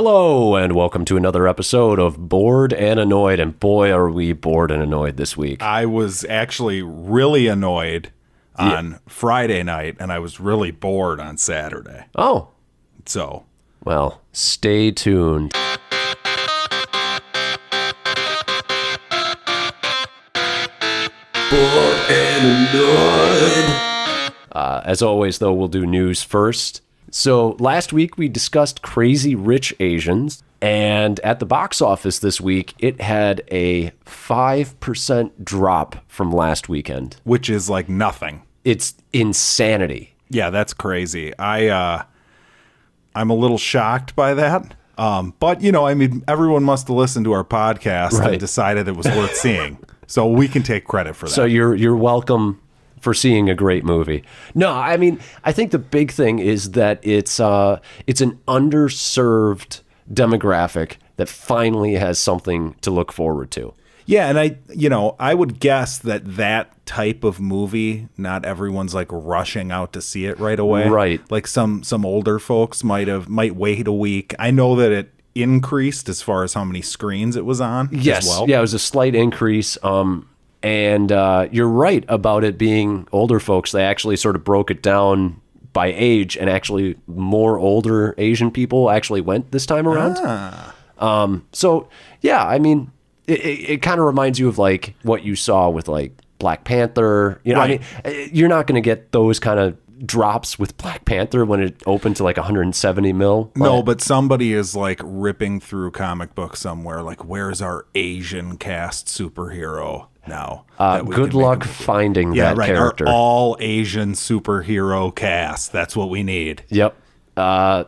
Hello, and welcome to another episode of Bored and Annoyed, and boy, are we bored and annoyed this week. I was actually really annoyed on Friday night, and I was really bored on Saturday. Oh. So. Well, stay tuned. Bored and Annoyed. As always, though, we'll do news first. So last week we discussed Crazy Rich Asians, and at the box office this week, it had a 5% drop from last weekend. Which is like nothing. It's insanity. Yeah, that's crazy. I'm a little shocked by that. But, you know, I mean, everyone must have listened to our podcast and decided it was worth seeing. So we can take credit for that. So you're welcome for seeing a great movie. No, I mean, I think the big thing is that it's an underserved demographic that finally has something to look forward to. Yeah, and I would guess that type of movie, not everyone's like rushing out to see it right away. Right. Like some older folks might wait a week. I know that it increased as far as how many screens it was on yes. as well. Yeah, it was a slight increase. And you're right about it being older folks. They actually sort of broke it down by age, and actually more older Asian people actually went this time around. So, yeah, I mean, it kind of reminds you of like what you saw with like Black Panther. You know, right. I mean, you're not going to get those kind of drops with Black Panther when it opened to like 170 mil. No, but somebody is like ripping through comic books somewhere. Like, where's our Asian cast superhero now? Good luck finding that character. Our all Asian superhero cast. That's what we need. Yep. The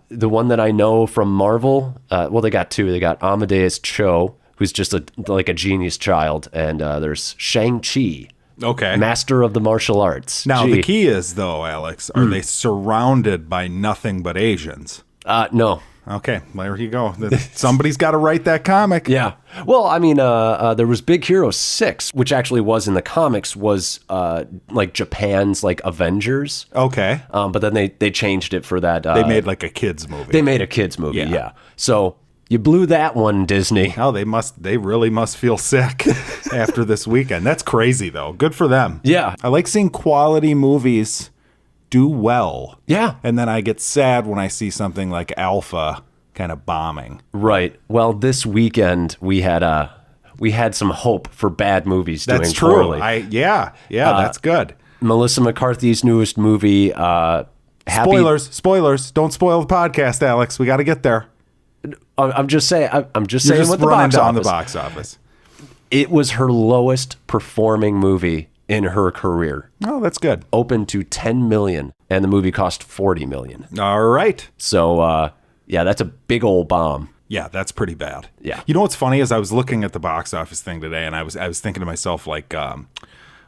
one that I know from Marvel, well, they got two. They got Amadeus Cho, who's just like a genius child, and there's Shang-Chi. Okay. Master of the martial arts. Now, the key is, though, Alex, are they surrounded by nothing but Asians? No. Okay, there you go. Somebody's got to write that comic. Yeah. Well, I mean, there was Big Hero 6, which actually was in the comics, was like Japan's like Avengers. Okay. But then they changed it for that. They made like a kid's movie. They made a kid's movie, yeah. So you blew that one, Disney. Oh, they really must feel sick after this weekend. That's crazy, though. Good for them. Yeah. I like seeing quality movies do well. Yeah. And then I get sad when I see something like Alpha kind of bombing. Right. Well, this weekend we had some hope for bad movies doing poorly. That's true. That's good. Melissa McCarthy's newest movie, Spoilers. Don't spoil the podcast, Alex. We got to get there. I'm just saying what the box office. It was her lowest performing movie in her career. Oh, that's good. Opened to 10 million, and the movie cost 40 million. All right. So, that's a big old bomb. Yeah, that's pretty bad. Yeah. You know what's funny is I was looking at the box office thing today, and I was thinking to myself, like,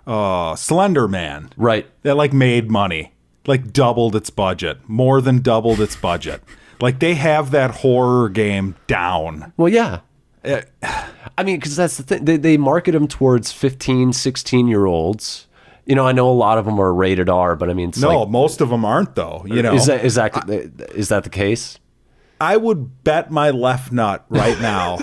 Slender Man. Right. That, like, made money. Like, doubled its budget. More than doubled its budget. Like, they have that horror game down. Well, yeah. I mean, because that's the thing. They market them towards 15, 16-year-olds. You know, I know a lot of them are rated R, but I mean, most of them aren't, though. You know, is that the case? I would bet my left nut right now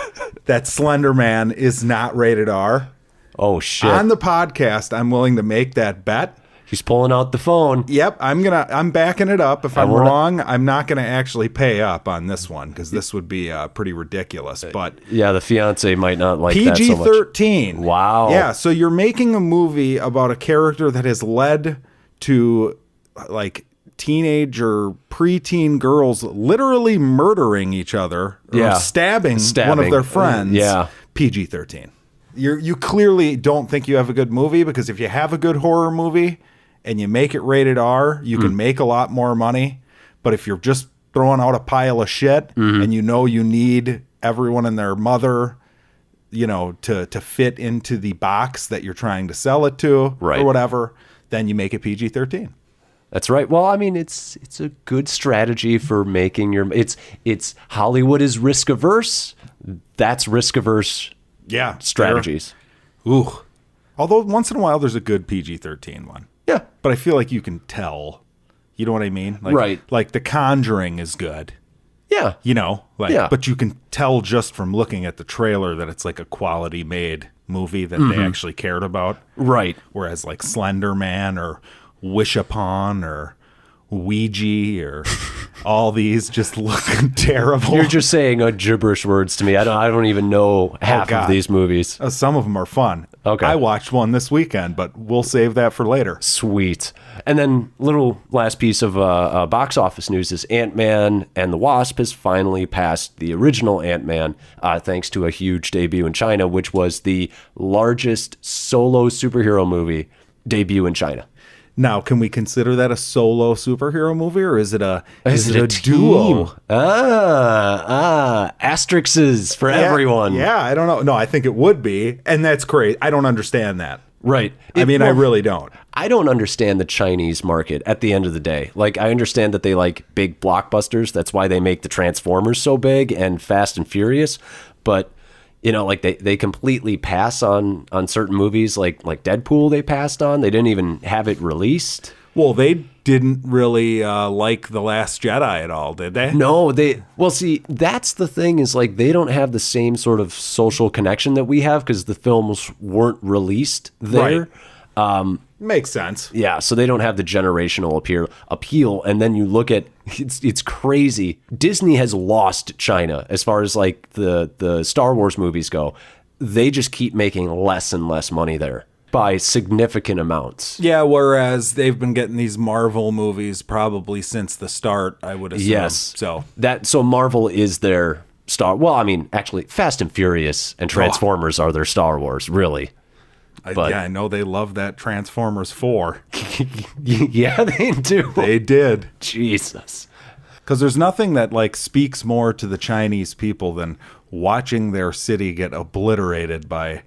that Slender Man is not rated R. Oh shit! On the podcast, I'm willing to make that bet. He's pulling out the phone. Yep, I'm backing it up. If I'm wrong, I'm not gonna actually pay up on this one because this would be pretty ridiculous. But yeah, the fiance might not like that so much. PG-13. Wow. Yeah, so you're making a movie about a character that has led to like teenage or preteen girls literally murdering each other or stabbing one of their friends. Yeah. PG-13. You clearly don't think you have a good movie, because if you have a good horror movie and you make it rated R, you can make a lot more money. But if you're just throwing out a pile of shit and you know you need everyone and their mother, you know, to fit into the box that you're trying to sell it to or whatever, then you make it PG-13. That's right. Well, I mean, it's a good strategy for making your it's Hollywood is risk averse. That's risk averse strategies. Ooh. Although once in a while there's a good PG-13 one. Yeah. But I feel like you can tell. You know what I mean? Like, right. Like The Conjuring is good. Yeah. You know, like, Yeah. but you can tell just from looking at the trailer that it's like a quality made movie that they actually cared about. Right. Whereas like Slender Man or Wish Upon or Ouija or all these just look terrible. You're just saying gibberish words to me. I don't even know half of these movies. Some of them are fun. Okay. I watched one this weekend, but we'll save that for later. Sweet. And then little last piece of box office news is Ant-Man and the Wasp has finally passed the original Ant-Man thanks to a huge debut in China, which was the largest solo superhero movie debut in China. Now, can we consider that a solo superhero movie, or is it a duo? team? Asterisks for everyone. Yeah, I don't know. No, I think it would be, and that's great. I don't understand that. Right. I mean, I really don't. I don't understand the Chinese market at the end of the day. Like, I understand that they like big blockbusters. That's why they make the Transformers so big and Fast and Furious. But, you know, like they completely pass on certain movies like Deadpool they passed on. They didn't even have it released. Well, they didn't really like The Last Jedi at all, did they? No, well, see, that's the thing is like they don't have the same sort of social connection that we have because the films weren't released there. Right. Makes sense. Yeah, so they don't have the generational appeal. And then you look at it's crazy. Disney has lost China as far as like the Star Wars movies go. They just keep making less and less money there by significant amounts. Yeah, whereas they've been getting these Marvel movies probably since the start, I would assume. Yes. So Marvel is their well, I mean, actually Fast and Furious and Transformers are their Star Wars, really. I know they love that Transformers 4. Yeah, they do. They did. Jesus. Because there's nothing that like speaks more to the Chinese people than watching their city get obliterated by,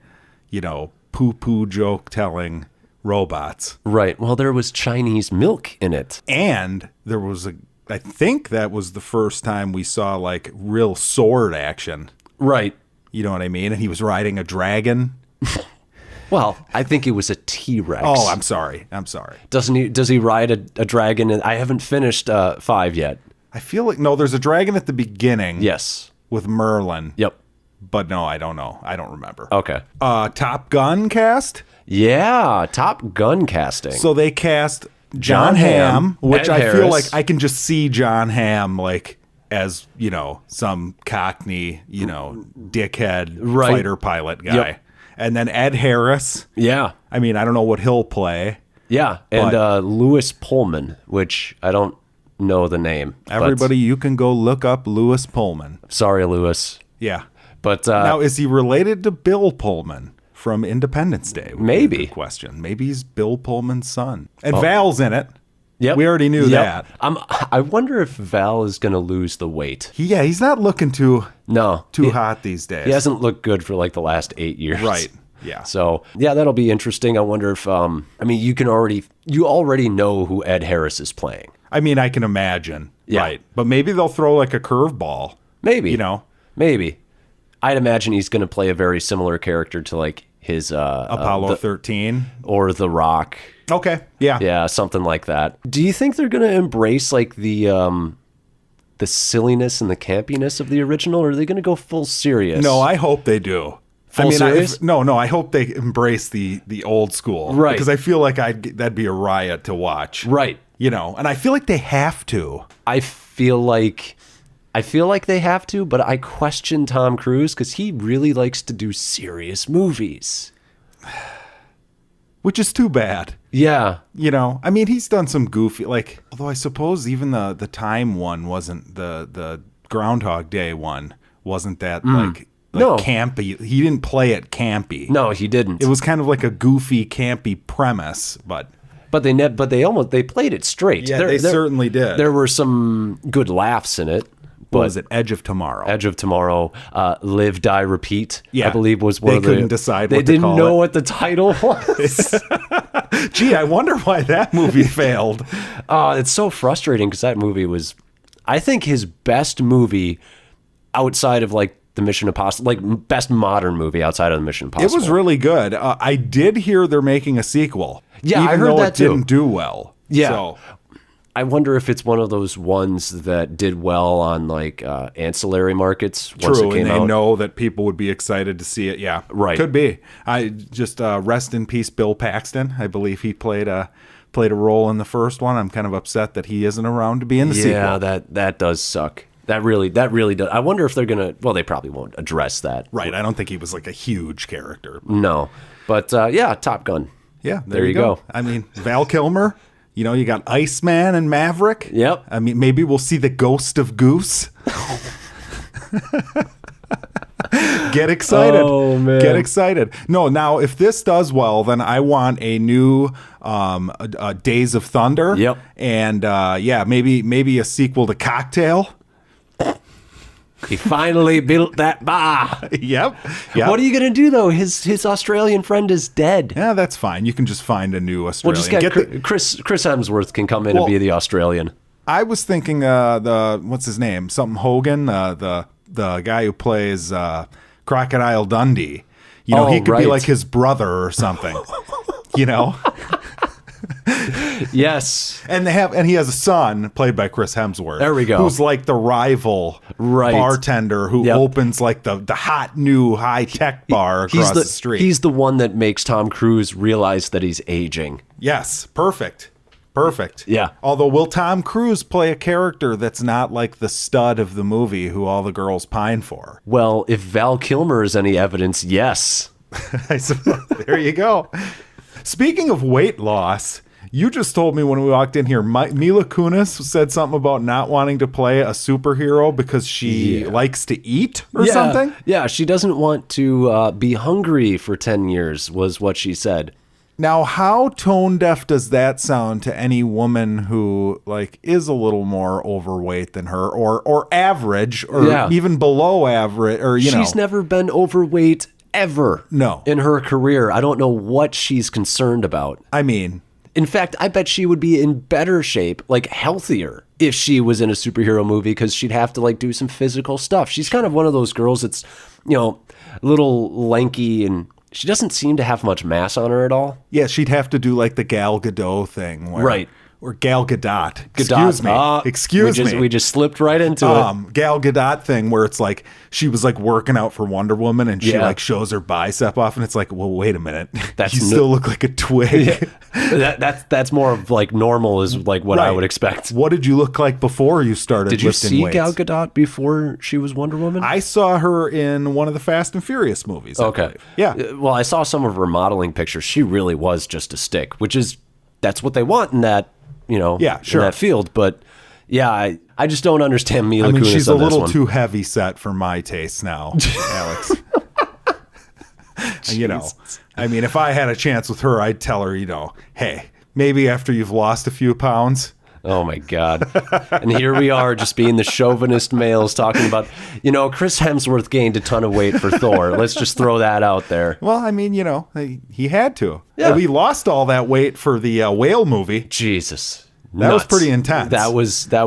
you know, poo-poo joke-telling robots. Right. Well, there was Chinese milk in it. And there was I think that was the first time we saw like real sword action. Right. You know what I mean? And he was riding a dragon. Well, I think it was a T-Rex. Oh, I'm sorry. Doesn't he? Does he ride a dragon? I haven't finished 5 yet. I feel like no. There's a dragon at the beginning. Yes. With Merlin. Yep. But no, I don't know. I don't remember. Okay. Top Gun cast. Yeah, Top Gun casting. So they cast John Hamm, which Ed I Harris. feel like I can just see John Hamm like as you know some Cockney, you know, dickhead fighter pilot guy. Yep. And then Ed Harris. Yeah. I mean, I don't know what he'll play. Yeah. And Lewis Pullman, which I don't know the name. Everybody, you can go look up Lewis Pullman. Sorry, Lewis. Yeah. But now, is he related to Bill Pullman from Independence Day? Maybe. Be a good question. Maybe he's Bill Pullman's son. And Val's in it. Yep. We already knew that. I wonder if Val is going to lose the weight. He's not looking too hot these days. He hasn't looked good for like the last 8 years. Right. Yeah. So, yeah, that'll be interesting. I wonder if, I mean, you already know who Ed Harris is playing. I mean, I can imagine. Yeah. Right. But maybe they'll throw like a curveball. Maybe. You know? Maybe. I'd imagine he's going to play a very similar character to like his Apollo 13 or The Rock. Okay. Yeah. Yeah, something like that. Do you think they're going to embrace like the silliness and the campiness of the original, or are they going to go full serious? No, I hope they do. Full serious? I hope they embrace the old school. Right. Because I feel like that'd be a riot to watch. Right. You know, and I feel like they have to. I feel like they have to, but I question Tom Cruise because he really likes to do serious movies. Which is too bad. Yeah. You know, I mean, he's done some goofy, like, although I suppose even the Time one wasn't, the Groundhog Day one wasn't that, like no. campy. He didn't play it campy. No, he didn't. It was kind of like a goofy, campy premise, but they played it straight. Yeah, they certainly did. There were some good laughs in it. What was it? Edge of Tomorrow. Edge of Tomorrow, Live, Die, Repeat. Yeah, I believe was one of the. They couldn't decide. They didn't know what the title was. Gee, I wonder why that movie failed. It's so frustrating because that movie was, I think, his best movie outside of like the Mission Impossible, like best modern movie outside of the Mission Impossible. It was really good. I did hear they're making a sequel. Yeah, even I heard though that it too. Didn't do well. Yeah. So. I wonder if it's one of those ones that did well on like ancillary markets once True, it came and they out. know that people would be excited to see it. Yeah, Right. Could be. I just rest in peace, Bill Paxton. I believe he played a role in the first one. I'm kind of upset that he isn't around to be in the sequel. Yeah, that does suck. That really does. I wonder if they're gonna. Well, they probably won't address that. Right. I don't think he was like a huge character. No, but yeah, Top Gun. Yeah, There you go. I mean, Val Kilmer. You know, you got Iceman and Maverick. Yep. I mean, maybe we'll see the ghost of Goose. Get excited. Oh, man. Get excited. No, now, if this does well, then I want a new Days of Thunder. Yep. And, yeah, maybe a sequel to Cocktail. He finally built that bar. Yep. What are you gonna do though? His Australian friend is dead. Yeah, that's fine. You can just find a new We'll Australian. just get Chris Hemsworth can come in and be the Australian. I was thinking what's his name? Something Hogan, the guy who plays Crocodile Dundee. You know, he could be like his brother or something. You know? Yes. And he has a son played by Chris Hemsworth. There we go. Who's like the rival bartender who opens like the hot new high-tech bar across the street. He's the one that makes Tom Cruise realize that he's aging. Yes, perfect. Perfect. Yeah. Although, will Tom Cruise play a character that's not like the stud of the movie who all the girls pine for? Well, if Val Kilmer is any evidence, yes. I suppose. There you go. Speaking of weight loss, you just told me when we walked in here, Mila Kunis said something about not wanting to play a superhero because she likes to eat or something? Yeah, she doesn't want to be hungry for 10 years was what she said. Now, how tone deaf does that sound to any woman who like is a little more overweight than her or average or even below average or She's never been overweight ever. No. In her career. I don't know what she's concerned about. I mean, in fact, I bet she would be in better shape, like healthier, if she was in a superhero movie because she'd have to like do some physical stuff. She's kind of one of those girls that's, you know, a little lanky and she doesn't seem to have much mass on her at all. Yeah, she'd have to do like the Gal Gadot thing. Where, Or Gal Gadot. Excuse me. We just slipped right into it. Gal Gadot thing where it's like she was like working out for Wonder Woman and she like shows her bicep off and it's like, well, wait a minute. You still look like a twig. Yeah. That's more of like normal is like what I would expect. What did you look like before you started lifting weights? Did you see Gal Gadot before she was Wonder Woman? I saw her in one of the Fast and Furious movies. Okay. Yeah. Well, I saw some of her modeling pictures. She really was just a stick, that's what they want in that, you know, in that field. But yeah, I just don't understand Mila Kunis. She's a little too heavy set for my taste now, Alex. You know, I mean, if I had a chance with her, I'd tell her, you know, hey, maybe after you've lost a few pounds. Oh my God. And here we are just being the chauvinist males talking about, you know, Chris Hemsworth gained a ton of weight for Thor. Let's just throw that out there. Well, I mean, you know, he had to. Yeah. We lost all that weight for the whale movie. Jesus. That was pretty intense. That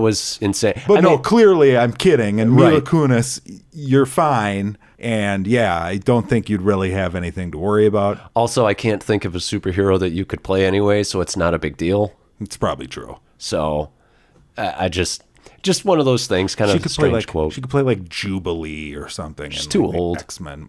was insane. But clearly I'm kidding. And Mila Kunis, you're fine. And yeah, I don't think you'd really have anything to worry about. Also, I can't think of a superhero that you could play anyway, so it's not a big deal. It's probably true. So I just one of those things, kind of a strange quote. She could play like Jubilee or something. She's too old. X-Men.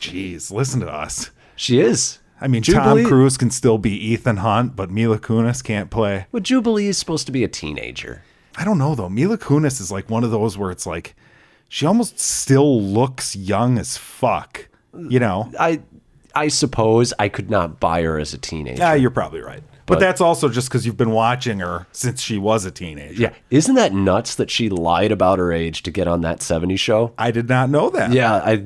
Jeez, listen to us. She is. I mean, Jubilee, Tom Cruise can still be Ethan Hunt, but Mila Kunis can't play. Well, Jubilee is supposed to be a teenager. I don't know, though. Mila Kunis is like one of those where it's like, she almost still looks young as fuck, you know? I suppose I could not buy her as a teenager. Yeah, you're probably right. But that's also just because you've been watching her since she was a teenager. Yeah. Isn't that nuts that she lied about her age to get on that 70s show? I did not know that. Yeah, I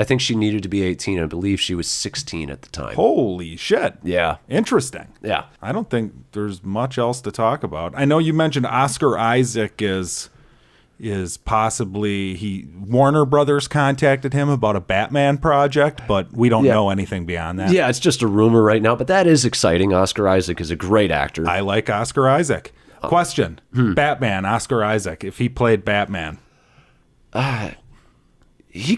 think she needed to be 18. I believe she was 16 at the time. Holy shit. Yeah. Interesting. Yeah. I don't think there's much else to talk about. I know you mentioned Oscar Isaac is possibly Warner Brothers contacted him about a Batman project, but we don't know anything beyond that. Yeah, it's just a rumor right now, but that is exciting. Oscar Isaac is a great actor. I like Oscar Isaac. Question. Batman, Oscar Isaac, if he played Batman. He's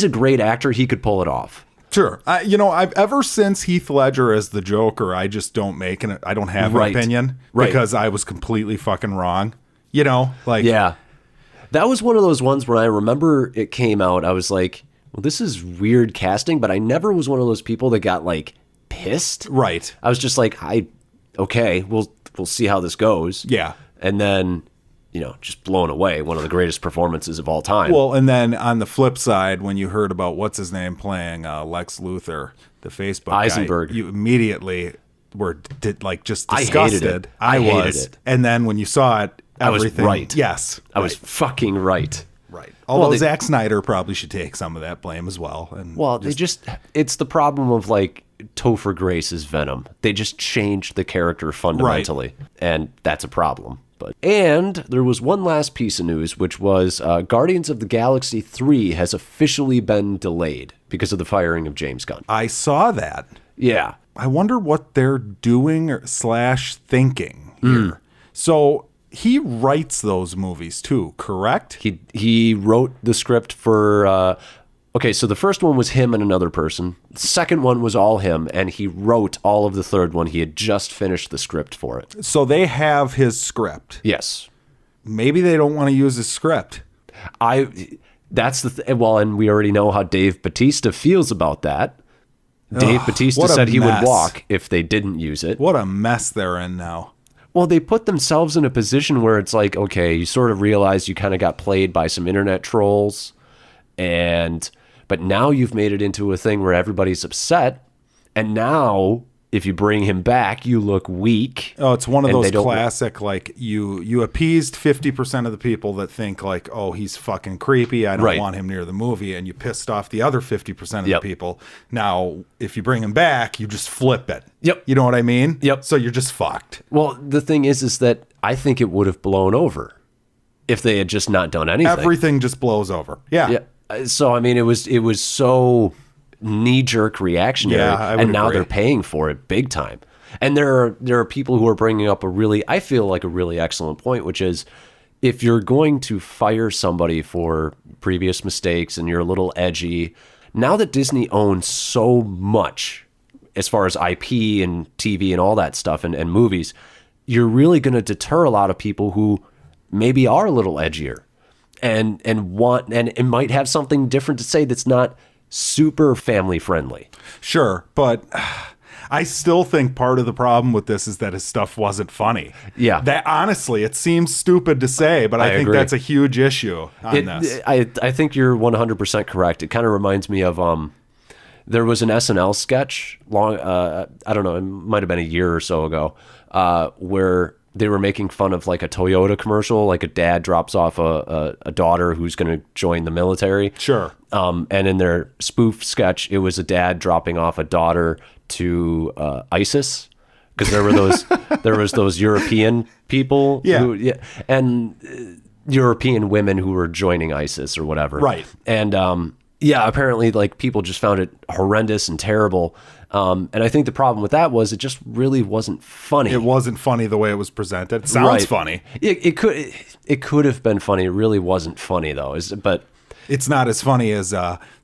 a great actor. He could pull it off. Sure. I've ever since Heath Ledger as the Joker, I just don't I don't have an opinion because I was completely fucking wrong. Yeah. That was one of those ones where I remember it came out. I was like, well, this is weird casting, but I never was one of those people that got like pissed. Right. I was just like, okay, we'll see how this goes. Yeah. And then, just blown away. One of the greatest performances of all time. Well, and then on the flip side, when you heard about what's his name playing Lex Luthor, the Facebook Eisenberg, guy, you immediately were just disgusted. I hated it. I hated it. And then when you saw it, everything. I was right. Yes, I was fucking right. Right. Although Zack Snyder probably should take some of that blame as well. And it's the problem of like Topher Grace's Venom. They just changed the character fundamentally, and that's a problem. And there was one last piece of news, which was Guardians of the Galaxy 3 has officially been delayed because of the firing of James Gunn. I saw that. Yeah. I wonder what they're doing / thinking here. So he writes those movies too, correct? He wrote the script for... Okay, so the first one was him and another person. The second one was all him, and he wrote all of the third one. He had just finished the script for it. So they have his script. Yes. Maybe they don't want to use his script. That's the well, and we already know how Dave Bautista feels about that. Dave Bautista said he would walk if they didn't use it. What a mess they're in now. Well, they put themselves in a position where it's like, okay, you sort of realize you kind of got played by some internet trolls, but now you've made it into a thing where everybody's upset, and now if you bring him back, you look weak. Oh, it's one of those classic, like, you appeased 50% of the people that think, like, oh, he's fucking creepy, I don't want him near the movie, and you pissed off the other 50% of the people. Now, if you bring him back, you just flip it. Yep. You know what I mean? Yep. So you're just fucked. Well, the thing is that I think it would have blown over if they had just not done anything. Everything just blows over. Yeah. So, I mean, it was so knee-jerk reactionary, and now they're paying for it big time. And there are people who are bringing up I feel like a really excellent point, which is if you're going to fire somebody for previous mistakes and you're a little edgy, now that Disney owns so much as far as IP and TV and all that stuff and movies, you're really going to deter a lot of people who maybe are a little edgier. And might have something different to say that's not super family friendly. Sure, but I still think part of the problem with this is that his stuff wasn't funny. Yeah. That honestly, it seems stupid to say, but I think agree. that's a huge issue on this. I think you're 100% correct. It kind of reminds me of there was an SNL sketch I don't know, it might have been a year or so ago, where they were making fun of like a Toyota commercial, like a dad drops off a daughter who's going to join the military. Sure. And in their spoof sketch, it was a dad dropping off a daughter to ISIS, because there was those European people, and European women who were joining ISIS or whatever. Right. And apparently like people just found it horrendous and terrible. And I think the problem with that was it just really wasn't funny. It wasn't funny the way it was presented. It sounds funny. It could have been funny. It really wasn't funny though. But it's not as funny as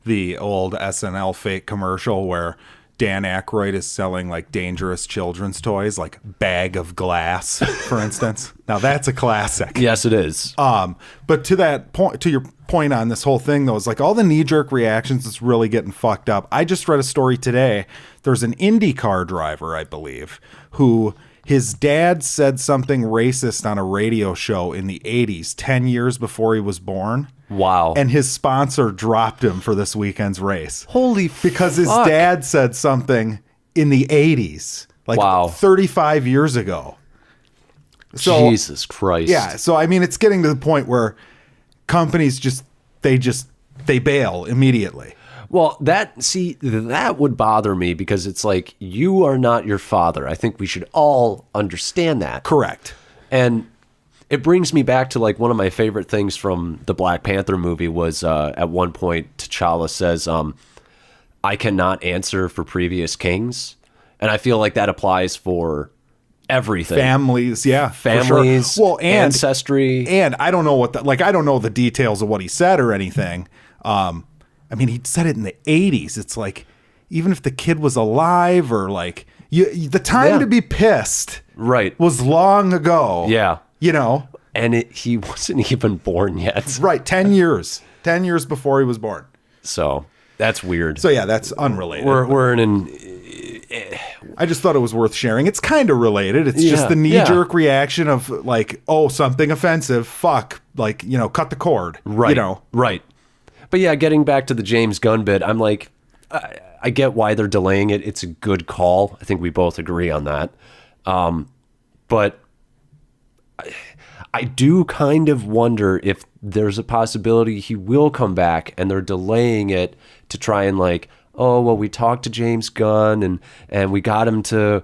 the old SNL fake commercial where Dan Aykroyd is selling like dangerous children's toys, like Bag of Glass, for instance. Now that's a classic. Yes, it is. But to that point, to your point on this whole thing though, is like all the knee-jerk reactions is really getting fucked up. I just read a story today. There's an IndyCar driver, I believe, who his dad said something racist on a radio show in the 80s, 10 years before he was born. Wow. And his sponsor dropped him for this weekend's race. Holy Because his dad said something in the 80s, like 35 years ago. So, Jesus Christ. Yeah. So, I mean, it's getting to the point where companies they bail immediately. Well, that would bother me, because it's like, you are not your father. I think we should all understand that. Correct. And it brings me back to like one of my favorite things from the Black Panther movie was at one point T'Challa says, I cannot answer for previous kings. And I feel like that applies for everything. Families, yeah. Families, sure. Well, and ancestry. And I don't know I don't know the details of what he said or anything. I mean, he said it in the 80s. It's like even if the kid was alive or like the time to be pissed right was long ago. Yeah. You know? And he wasn't even born yet. Right. 10 years. 10 years before he was born. So that's weird. So yeah, that's unrelated. We're in an... I just thought it was worth sharing. It's kind of related. It's just the knee-jerk reaction of like, oh, something offensive. Fuck. Like, you know, cut the cord. Right. You know? Right. But yeah, getting back to the James Gunn bit, I'm like, I get why they're delaying it. It's a good call. I think we both agree on that. But I do kind of wonder if there's a possibility he will come back and they're delaying it to try and like, oh, well, we talked to James Gunn and we got him to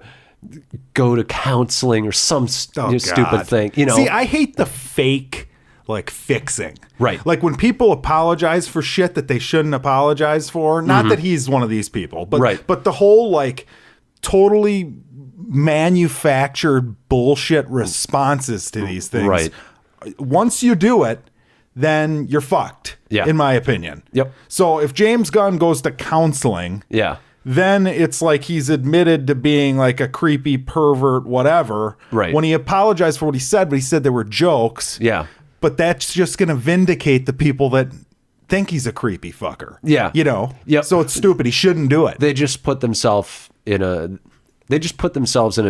go to counseling or some stupid thing. You know, see, I hate the fake like fixing. Right. Like when people apologize for shit that they shouldn't apologize for. Not that he's one of these people, but the whole like totally manufactured bullshit responses to these things. Right. Once you do it, then you're fucked. Yeah. In my opinion. Yep. So if James Gunn goes to counseling, then it's like he's admitted to being like a creepy pervert, whatever. Right. When he apologized for what he said, but he said they were jokes. Yeah. But that's just going to vindicate the people that think he's a creepy fucker. Yeah. You know? Yep. So it's stupid. He shouldn't do it. They just put themselves in a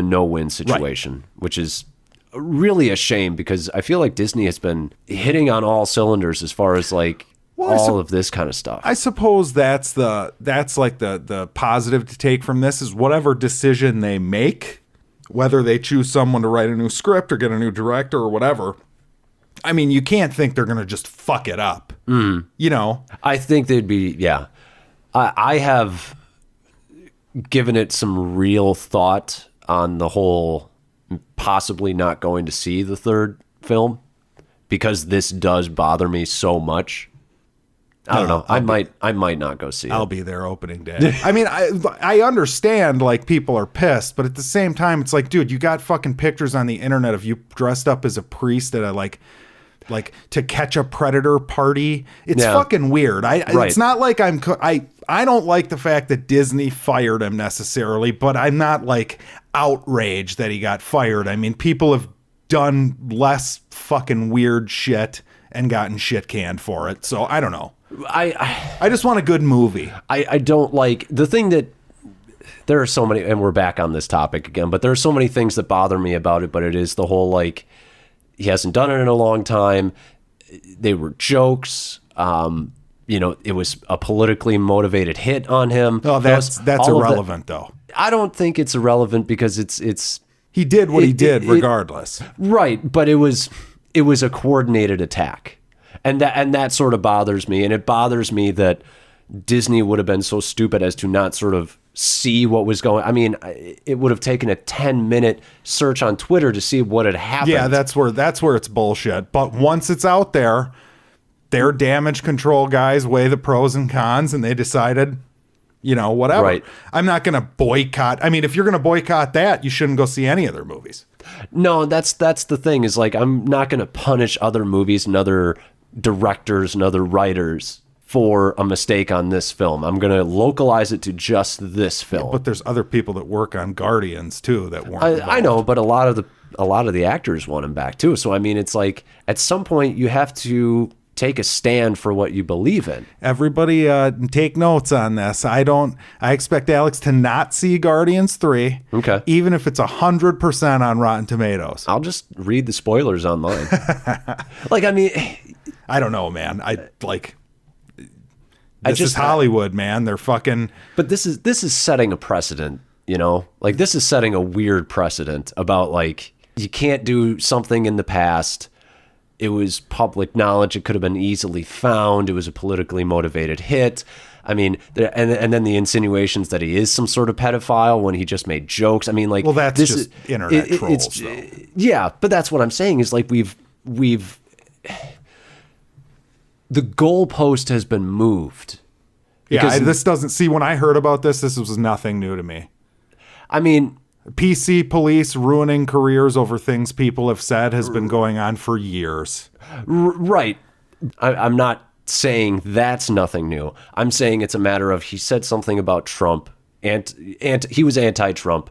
no-win situation, which is really a shame because I feel like Disney has been hitting on all cylinders as far as like all of this kind of stuff. I suppose that's like the positive to take from this is whatever decision they make, whether they choose someone to write a new script or get a new director or whatever. I mean, you can't think they're going to just fuck it up. You know? I think they'd be, yeah. I have given it some real thought on the whole possibly not going to see the third film because this does bother me so much. I don't know. I might not go see it. I'll be there opening day. I mean, I understand like people are pissed, but at the same time, it's like, dude, you got fucking pictures on the internet of you dressed up as a priest at a like to catch a predator party. It's fucking weird. It's not like I don't like the fact that Disney fired him necessarily, but I'm not like outraged that he got fired. I mean, people have done less fucking weird shit and gotten shit canned for it. So I don't know. I just want a good movie. I don't like the thing that there are so many, and we're back on this topic again, but there are so many things that bother me about it, but it is the whole, like, he hasn't done it in a long time. They were jokes. You know, it was a politically motivated hit on him. Oh, that's irrelevant, though. I don't think it's irrelevant because it's he did what he did regardless. Right, but it was a coordinated attack. And that sort of bothers me. And it bothers me that Disney would have been so stupid as to not sort of see what was going. I mean, it would have taken a 10-minute search on Twitter to see what had happened. Yeah, that's where it's bullshit. But once it's out there, their damage control guys weigh the pros and cons, and they decided, you know, whatever. Right. I'm not going to boycott. I mean, if you're going to boycott that, you shouldn't go see any of their movies. No, that's the thing is like I'm not going to punish other movies and other directors and other writers for a mistake on this film. I'm going to localize it to just this film. Yeah, but there's other people that work on Guardians too that weren't. I know, but a lot of the actors want him back too. So I mean, it's like at some point you have to take a stand for what you believe in. Everybody take notes on this. I expect Alex to not see Guardians 3. Okay. Even if it's 100% on Rotten Tomatoes. I'll just read the spoilers online. Like, I mean, I don't know, man. This is Hollywood, man. They're fucking. But this is setting a precedent, you know? Like, this is setting a weird precedent about, like, you can't do something in the past. It was public knowledge. It could have been easily found. It was a politically motivated hit. I mean, and then the insinuations that he is some sort of pedophile when he just made jokes. I mean, like, well, that's just internet trolls, though. Yeah, but that's what I'm saying is like we've the goalpost has been moved. Yeah, this doesn't see when I heard about this was nothing new to me. I mean, PC police ruining careers over things people have said has been going on for years. Right. I'm not saying that's nothing new. I'm saying it's a matter of he said something about Trump and he was anti-Trump.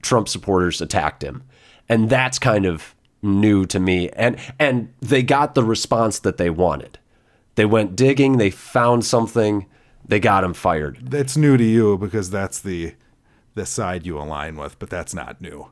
Trump supporters attacked him. And that's kind of new to me. And they got the response that they wanted. They went digging, they found something, they got him fired. That's new to you because that's the side you align with, but that's not new.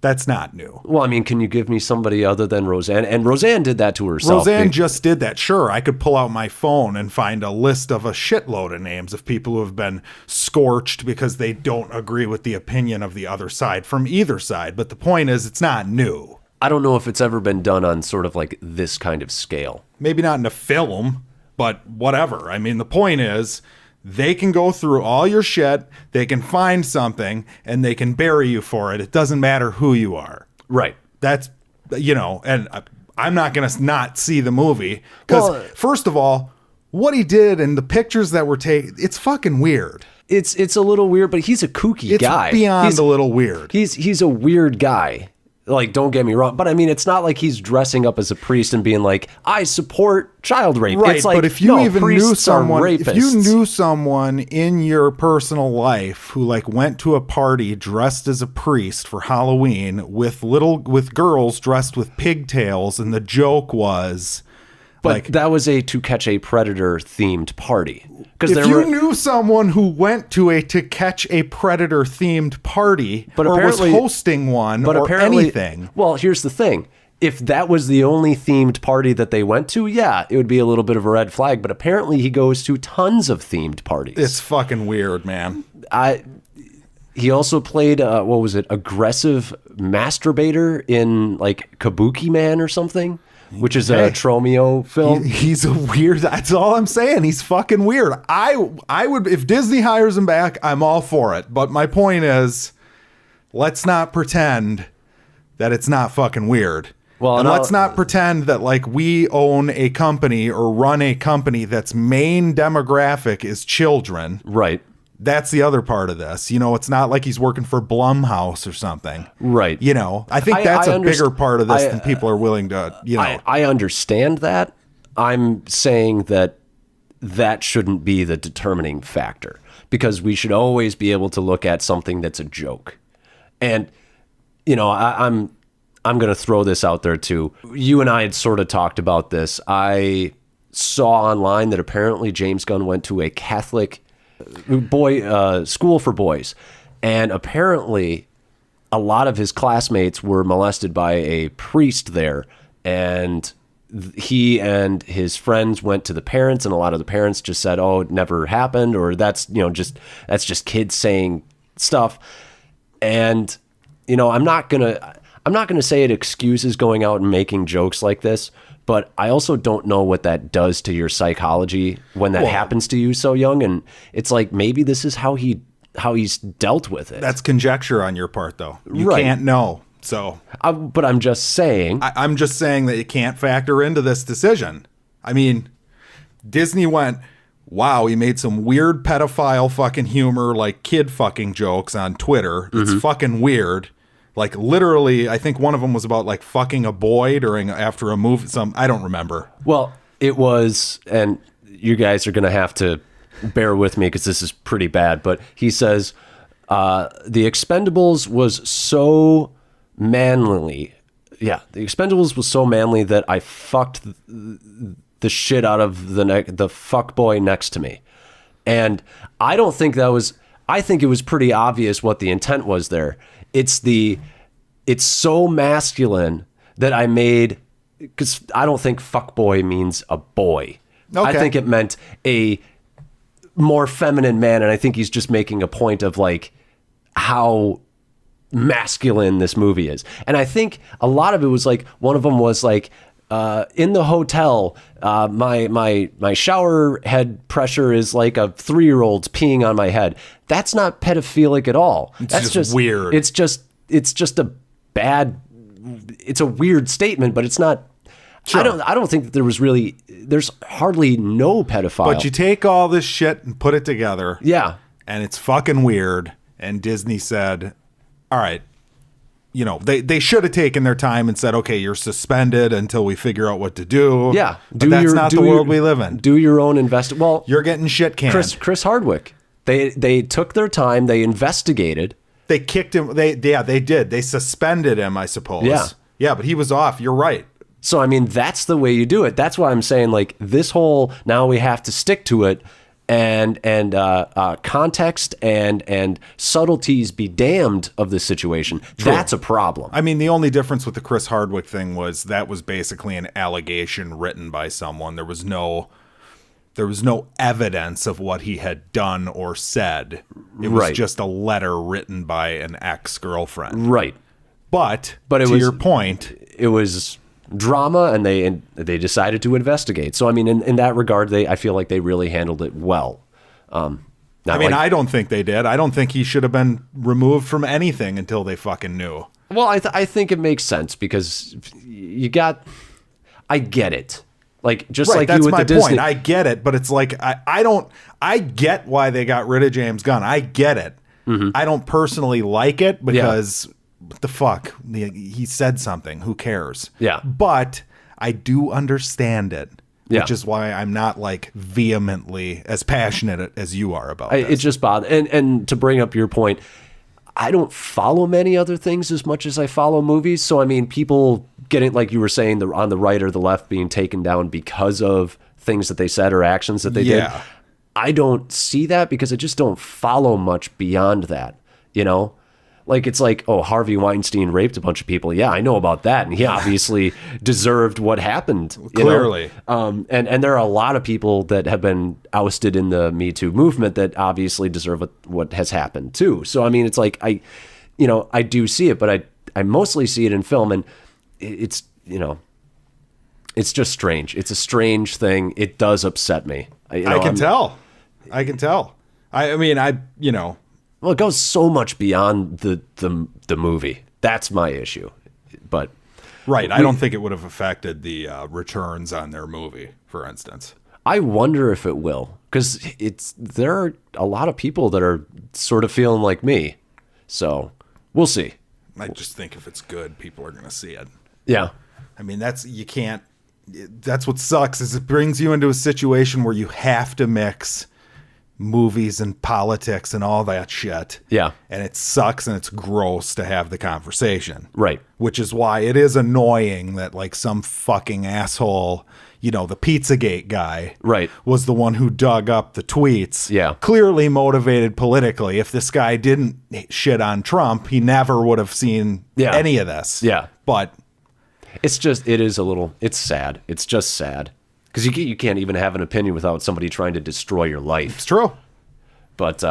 That's not new. Well, I mean, can you give me somebody other than Roseanne? And Roseanne did that to herself. Roseanne just did that. Sure, I could pull out my phone and find a list of a shitload of names of people who have been scorched because they don't agree with the opinion of the other side from either side. But the point is, it's not new. I don't know if it's ever been done on sort of like this kind of scale. Maybe not in a film, but whatever. I mean, the point is, they can go through all your shit, they can find something, and they can bury you for it. It doesn't matter who you are. Right. That's, and I'm not going to not see the movie. Because, first of all, what he did and the pictures that were taken, it's fucking weird. It's a little weird, but he's a kooky guy. It's beyond a little weird. He's a weird guy. Like, don't get me wrong, but I mean, it's not like he's dressing up as a priest and being like, I support child rape. Right, it's like, but if you even knew someone, if you knew someone in your personal life who like went to a party dressed as a priest for Halloween with girls dressed with pigtails, and the joke was, but like, that was a To Catch a Predator themed party. If you knew someone who went to a To Catch a Predator themed party, but or was hosting one, or anything. Well, here's the thing. If that was the only themed party that they went to, yeah, it would be a little bit of a red flag. But apparently he goes to tons of themed parties. It's fucking weird, man. He also played, aggressive masturbator in like Kabuki Man or something. Which is a Tromeo film. He's a weird. That's all I'm saying. He's fucking weird. I would, if Disney hires him back, I'm all for it. But my point is, let's not pretend that it's not fucking weird. Well, and let's not pretend that like we own a company or run a company that's main demographic is children. Right. That's the other part of this. It's not like he's working for Blumhouse or something. Right. I think that's a bigger part of this than people are willing to, I understand that. I'm saying that shouldn't be the determining factor, because we should always be able to look at something that's a joke. And, I'm going to throw this out there too. You and I had sort of talked about this. I saw online that apparently James Gunn went to a Catholic school for boys, and apparently a lot of his classmates were molested by a priest there, and he and his friends went to the parents, and a lot of the parents just said, oh, it never happened, or that's just kids saying stuff. And I'm not gonna say it excuses going out and making jokes like this, but I also don't know what that does to your psychology when that happens to you so young. And it's like, maybe this is how he's dealt with it. That's conjecture on your part, though. You can't know. So, but I'm just saying. I'm just saying that you can't factor into this decision. I mean, Disney went, wow, he made some weird pedophile fucking humor, like kid fucking jokes on Twitter. It's fucking weird. Like literally, I think one of them was about like fucking a boy after a movie. I don't remember. Well, it was, and you guys are going to have to bear with me because this is pretty bad, but he says, The Expendables was so manly. Yeah, The Expendables was so manly that I fucked the shit out of the fuck boy next to me. And I don't think I think it was pretty obvious what the intent was there. It's so masculine that I made, because I don't think fuckboy means a boy. Okay. I think it meant a more feminine man, and I think he's just making a point of like how masculine this movie is. And I think a lot of it was like, one of them was like, in the hotel, my shower head pressure is like a 3-year-old's peeing on my head. That's not pedophilic at all. That's just weird. It's just a bad. It's a weird statement, but it's not. Sure. I don't think that there's hardly no pedophile. But you take all this shit and put it together. Yeah. And it's fucking weird. And Disney said, all right, they should have taken their time and said, okay, you're suspended until we figure out what to do. Yeah. But that's not the world we live in. Do your own Well, you're getting shit canned. Chris Hardwick. They took their time. They investigated. They kicked him. They did. They suspended him, I suppose. Yeah. Yeah, but he was off. You're right. So, I mean, that's the way you do it. That's why I'm saying, like, this whole, now we have to stick to it, and context and subtleties be damned of this situation. True. That's a problem. I mean, the only difference with the Chris Hardwick thing was that was basically an allegation written by someone. There was no evidence of what he had done or said. It was just a letter written by an ex-girlfriend. Right. But to your point, it was drama, and they decided to investigate. So, I mean, in that regard, I feel like they really handled it well. I don't think they did. I don't think he should have been removed from anything until they fucking knew. Well, I think it makes sense because I get it. Like, just like you with the Disney. That's my point. I get it, but it's like, I get why they got rid of James Gunn. I get it. Mm-hmm. I don't personally like it because... Yeah. What the fuck? He said something. Who cares? Yeah. But I do understand it, yeah. which is why I'm not like vehemently as passionate as you are about it. It just bothers. And to bring up your point, I don't follow many other things as much as I follow movies. So, I mean, people getting, like you were saying, on the right or the left being taken down because of things that they said or actions that they did. I don't see that because I just don't follow much beyond that, Like, it's like, oh, Harvey Weinstein raped a bunch of people. Yeah, I know about that. And he obviously deserved what happened. Clearly. And there are a lot of people that have been ousted in the Me Too movement that obviously deserve what has happened too. So, I mean, it's like, I do see it, but I mostly see it in film. And it's, it's just strange. It's a strange thing. It does upset me. I can tell. I mean, Well, it goes so much beyond the movie. That's my issue. But right, I don't think it would have affected the returns on their movie, for instance. I wonder if it will, because there are a lot of people that are sort of feeling like me. So we'll see. I just think if it's good, people are going to see it. Yeah. I mean, that's what sucks is it brings you into a situation where you have to mix movies and politics and all that shit. Yeah. And it sucks and it's gross to have the conversation. Right. Which is why it is annoying that like some fucking asshole, the Pizzagate guy was the one who dug up the tweets. Yeah. Clearly motivated politically. If this guy didn't shit on Trump, he never would have seen any of this. Yeah. But it's sad. It's just sad. Because you can't even have an opinion without somebody trying to destroy your life. It's true. But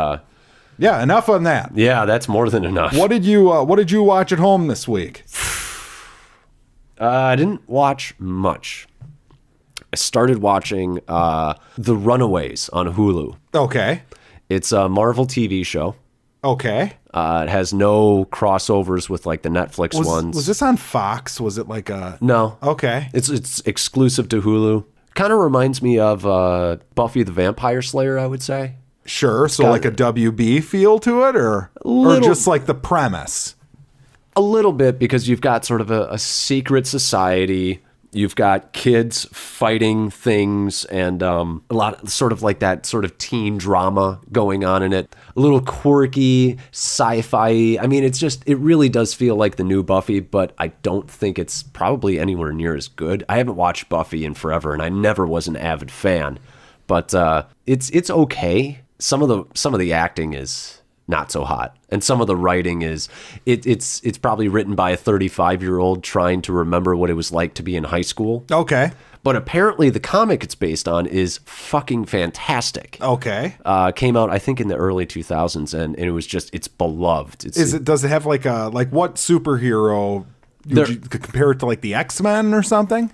yeah, enough on that. Yeah, that's more than enough. What did you watch at home this week? I didn't watch much. I started watching The Runaways on Hulu. Okay. It's a Marvel TV show. Okay. It has no crossovers with like the Netflix ones. Was this on Fox? Was it like a... No. Okay. It's exclusive to Hulu. Kind of reminds me of Buffy the Vampire Slayer, I would say. Sure. So like a WB feel to it or just like the premise? A little bit, because you've got sort of a secret society. You've got kids fighting things and a lot sort of like that sort of teen drama going on in it. A little quirky, sci-fi. I mean, it really does feel like the new Buffy, but I don't think it's probably anywhere near as good. I haven't watched Buffy in forever, and I never was an avid fan. But it's okay. Some of the acting is not so hot, and some of the writing is it's probably written by a 35-year-old trying to remember what it was like to be in high school. Okay. But apparently the comic it's based on is fucking fantastic. Okay. Came out I think in the early 2000s, and it was just, it's beloved. Does it have like what superhero you could compare it to, like the X-Men or something?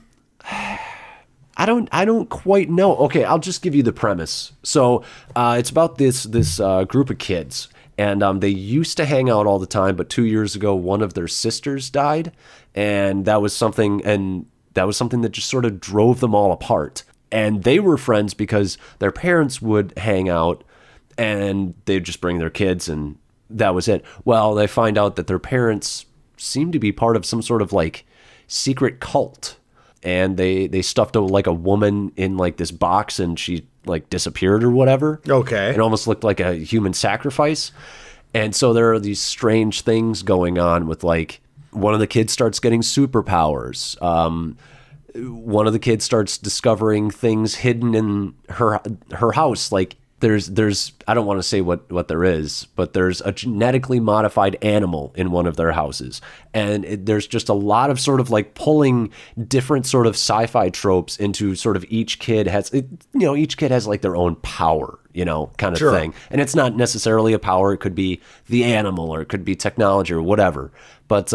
I don't quite know. Okay, I'll just give you the premise. So it's about this group of kids. And they used to hang out all the time, but 2 years ago, one of their sisters died, and that was something that just sort of drove them all apart. And they were friends because their parents would hang out, and they'd just bring their kids, and that was it. Well, they find out that their parents seemed to be part of some sort of like secret cult. And they stuffed like a woman in like this box, and she like disappeared or whatever. Okay. It almost looked like a human sacrifice. And so there are these strange things going on with like one of the kids starts getting superpowers. One of the kids starts discovering things hidden in her house. Like there's I don't want to say what there is, but there's a genetically modified animal in one of their houses. And there's just a lot of sort of like pulling different sort of sci-fi tropes into sort of each kid has like their own power, kind of thing. And it's not necessarily a power. It could be the animal, or it could be technology or whatever. But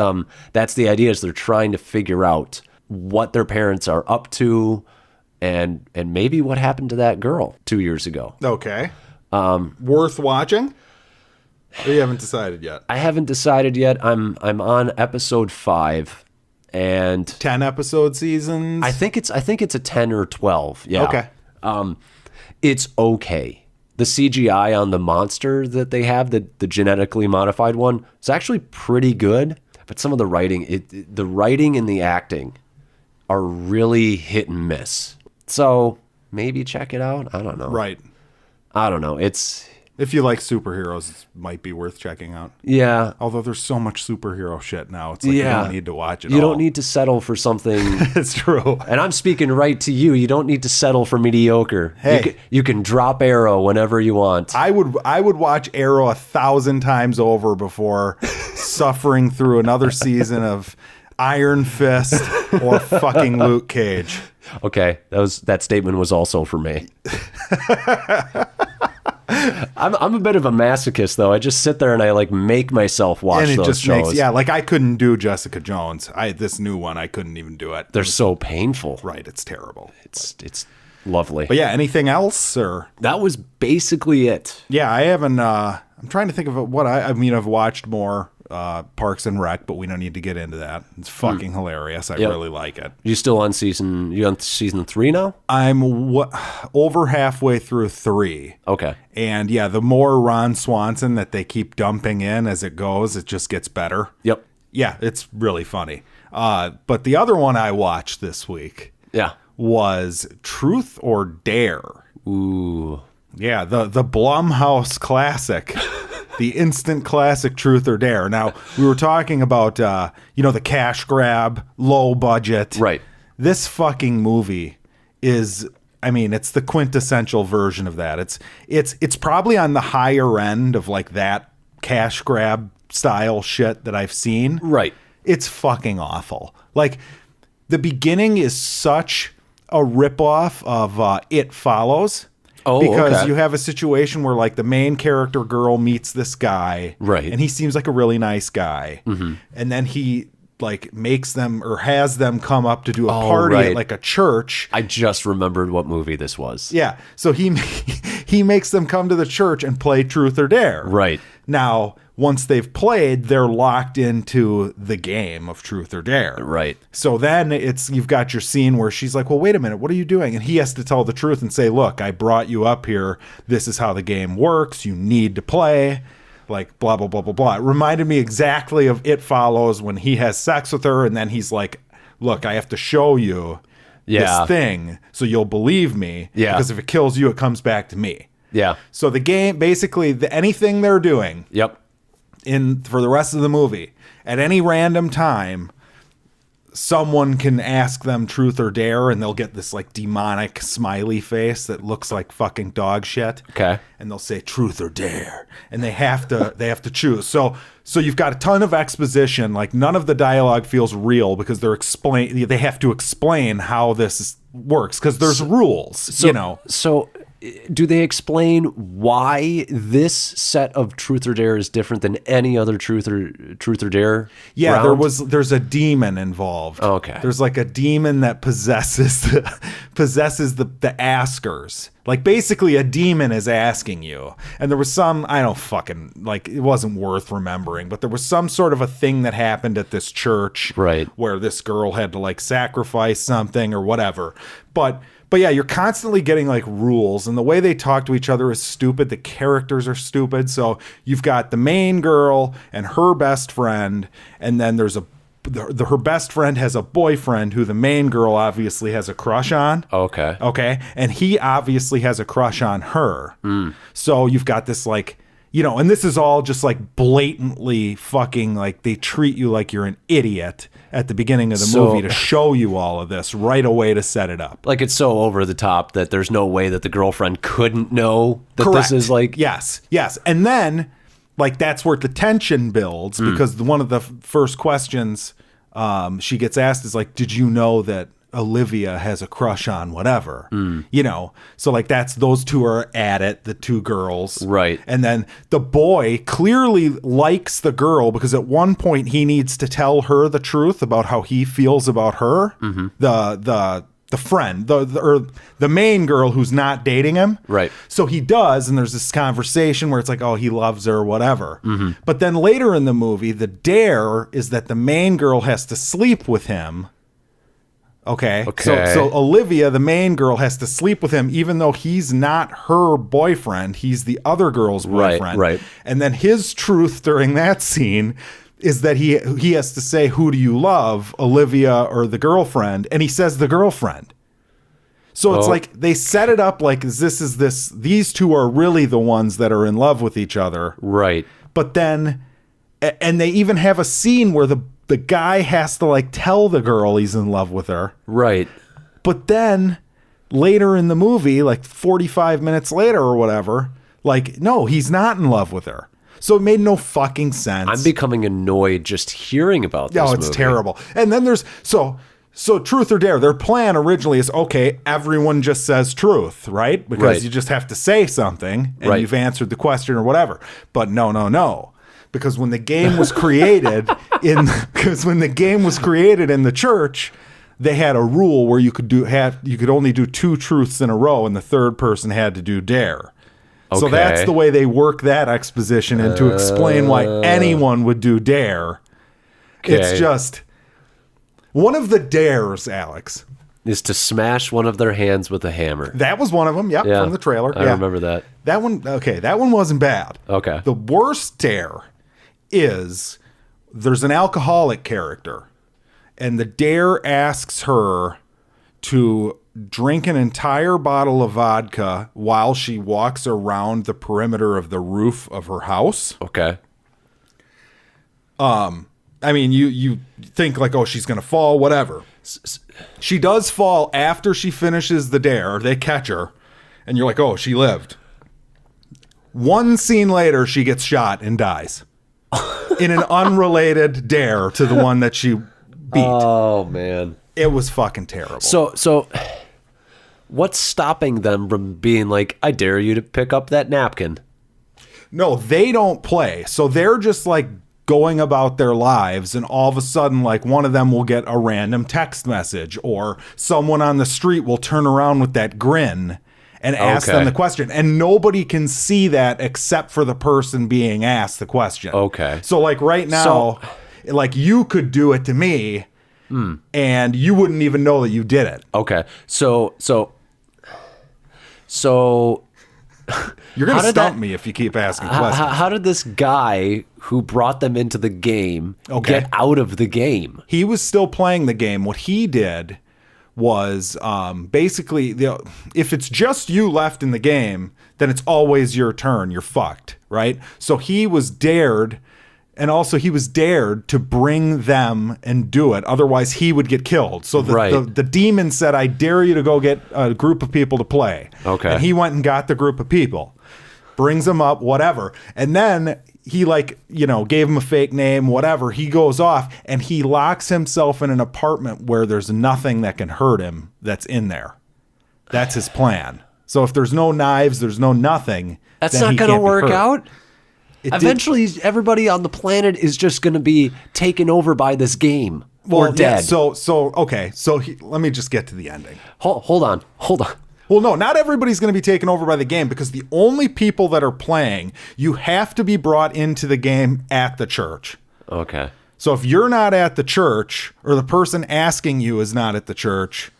that's the idea, is they're trying to figure out what their parents are up to, and maybe what happened to that girl 2 years ago. Okay. Worth watching? Or you haven't decided yet? I haven't decided yet. I'm on episode 5, and 10 episode seasons. I think it's a 10 or 12. Yeah. Okay. It's okay. The CGI on the monster that they have, the genetically modified one, is actually pretty good. But some of the writing, the writing and the acting are really hit and miss. So maybe check it out. I don't know. Right. I don't know. If you like superheroes, it might be worth checking out. Yeah. Although there's so much superhero shit now. It's like you don't need to watch it You don't need to settle for something. It's true. And I'm speaking right to you. You don't need to settle for mediocre. Hey. You can drop Arrow whenever you want. I would watch Arrow 1,000 times over before suffering through another season of Iron Fist or fucking Luke Cage. Okay, that statement was also for me. I'm a bit of a masochist, though. I just sit there and I like make myself watch and it those just shows. like I couldn't do Jessica Jones. This new one, I couldn't even do it. They're so painful. Right, it's terrible. It's lovely. But yeah, anything else, or that was basically it. Yeah, I haven't. I'm trying to think of what I've watched more Parks and Rec, but we don't need to get into that. It's fucking hilarious. I really like it. You still on season 3 now? I'm over halfway through 3. Okay. And yeah, the more Ron Swanson that they keep dumping in as it goes, it just gets better. Yep. Yeah, it's really funny. But the other one I watched this week was Truth or Dare. Ooh. Yeah, the Blumhouse classic. The instant classic Truth or Dare. Now, we were talking about, the cash grab, low budget. Right. This fucking movie is, it's the quintessential version of that. It's probably on the higher end of like that cash grab style shit that I've seen. Right. It's fucking awful. Like, the beginning is such a ripoff of It Follows. Oh, because you have a situation where like the main character girl meets this guy, right, and he seems like a really nice guy, mm-hmm. and then he like makes them or has them come up to do a party at like a church. I just remembered what movie this was. Yeah, so he makes them come to the church and play Truth or Dare. Right. Now, once they've played, they're locked into the game of Truth or Dare. Right. So then you've got your scene where she's like, well, wait a minute, what are you doing? And he has to tell the truth and say, look, I brought you up here. This is how the game works. You need to play. Like, blah, blah, blah, blah, blah. It reminded me exactly of It Follows when he has sex with her and then he's like, look, I have to show you this thing so you'll believe me. Yeah. Because if it kills you, it comes back to me. Yeah. So the game, basically, anything they're doing for the rest of the movie, at any random time, someone can ask them Truth or Dare, and they'll get this like demonic smiley face that looks like fucking dog shit. Okay. And they'll say Truth or Dare, and they have to choose. So you've got a ton of exposition. Like none of the dialogue feels real because they have to explain how this works because there's rules. So do they explain why this set of Truth or Dare is different than any other Truth or Dare? Yeah, round? there's a demon involved. Okay. There's like a demon that possesses the askers. Like, basically, a demon is asking you. And there was some, I don't fucking, like, it wasn't worth remembering, but there was some sort of a thing that happened at this church. Right. Where this girl had to, like, sacrifice something or whatever. But yeah, you're constantly getting, like, rules. And the way they talk to each other is stupid. The characters are stupid. So you've got the main girl and her best friend. And then there's her best friend has a boyfriend who the main girl obviously has a crush on. Okay. Okay. And he obviously has a crush on her. So you've got this, like, you know, and this is all just like blatantly fucking, like, they treat you like you're an idiot at the beginning of the movie to show you all of this right away to set it up. Like, it's so over the top that there's no way that the girlfriend couldn't know that Correct. this is like... Yes. And then, like, that's where the tension builds because one of the first questions she gets asked is, like, did you know that Olivia has a crush on whatever? You know, so, like, that's, those two are at it, the two girls. Right. And then the boy clearly likes the girl because at one point he needs to tell her the truth about how he feels about her. The friend, or the main girl who's not dating him. Right. So he does, and there's this conversation where it's like, oh, he loves her or whatever. But then later in the movie, the dare is that the main girl has to sleep with him. Okay. So Olivia, the main girl, has to sleep with him, even though he's not her boyfriend. He's the other girl's boyfriend. Right. And then his truth during that scene is that he has to say, who do you love, Olivia or the girlfriend? And he says the girlfriend. So it's like they set it up like these two are really the ones that are in love with each other. Right. But then, and they even have a scene where the guy has to, like, tell the girl he's in love with her. Right. But then later in the movie, like 45 minutes later or whatever, like, no, he's not in love with her. So it made no fucking sense. I'm becoming annoyed just hearing about this movie. It's terrible. And then there's so truth or dare. Their plan originally is, okay, everyone just says truth, right? Because you just have to say something and you've answered the question or whatever. But no. Because when the game was created in the church, they had a rule where you could only do 2 truths in a row, and the third person had to do dare. Okay. So that's the way they work that exposition in to explain why anyone would do dare. Okay. It's just one of the dares, Alex, is to smash one of their hands with a hammer. That was one of them. Yep, from the trailer. I remember that. That one wasn't bad. Okay. The worst dare is there's an alcoholic character, and the dare asks her to drink an entire bottle of vodka while she walks around the perimeter of the roof of her house. Okay. I mean, you think like, oh, she's going to fall, whatever. She does fall after she finishes the dare. They catch her, and you're like, oh, she lived. One scene later, she gets shot and dies in an unrelated dare to the one that she beat. Oh, man. It was fucking terrible. So what's stopping them from being like, I dare you to pick up that napkin? No, they don't play. So they're just like going about their lives, and all of a sudden, like, one of them will get a random text message, or someone on the street will turn around with that grin and ask them the question. And nobody can see that except for the person being asked the question. Okay. So like right now, like you could do it to me and you wouldn't even know that you did it. Okay. So you're going to stump me if you keep asking questions. How did this guy who brought them into the game get out of the game? He was still playing the game. What he did was basically, if it's just you left in the game, then it's always your turn. You're fucked, right? So he was dared, and also he was dared to bring them and do it. Otherwise, he would get killed. So the demon said, I dare you to go get a group of people to play. Okay. And he went and got the group of people. Brings them up, whatever. And then he gave him a fake name, whatever. He goes off and he locks himself in an apartment where there's nothing that can hurt him that's in there. That's his plan. So if there's no knives, there's no nothing. That's not going to work out. Eventually, everybody on the planet is just going to be taken over by this game or dead. Yeah, so let me just get to the ending. Hold on. Well, no, not everybody's going to be taken over by the game, because the only people that are playing, you have to be brought into the game at the church. Okay. So if you're not at the church, or the person asking you is not at the church,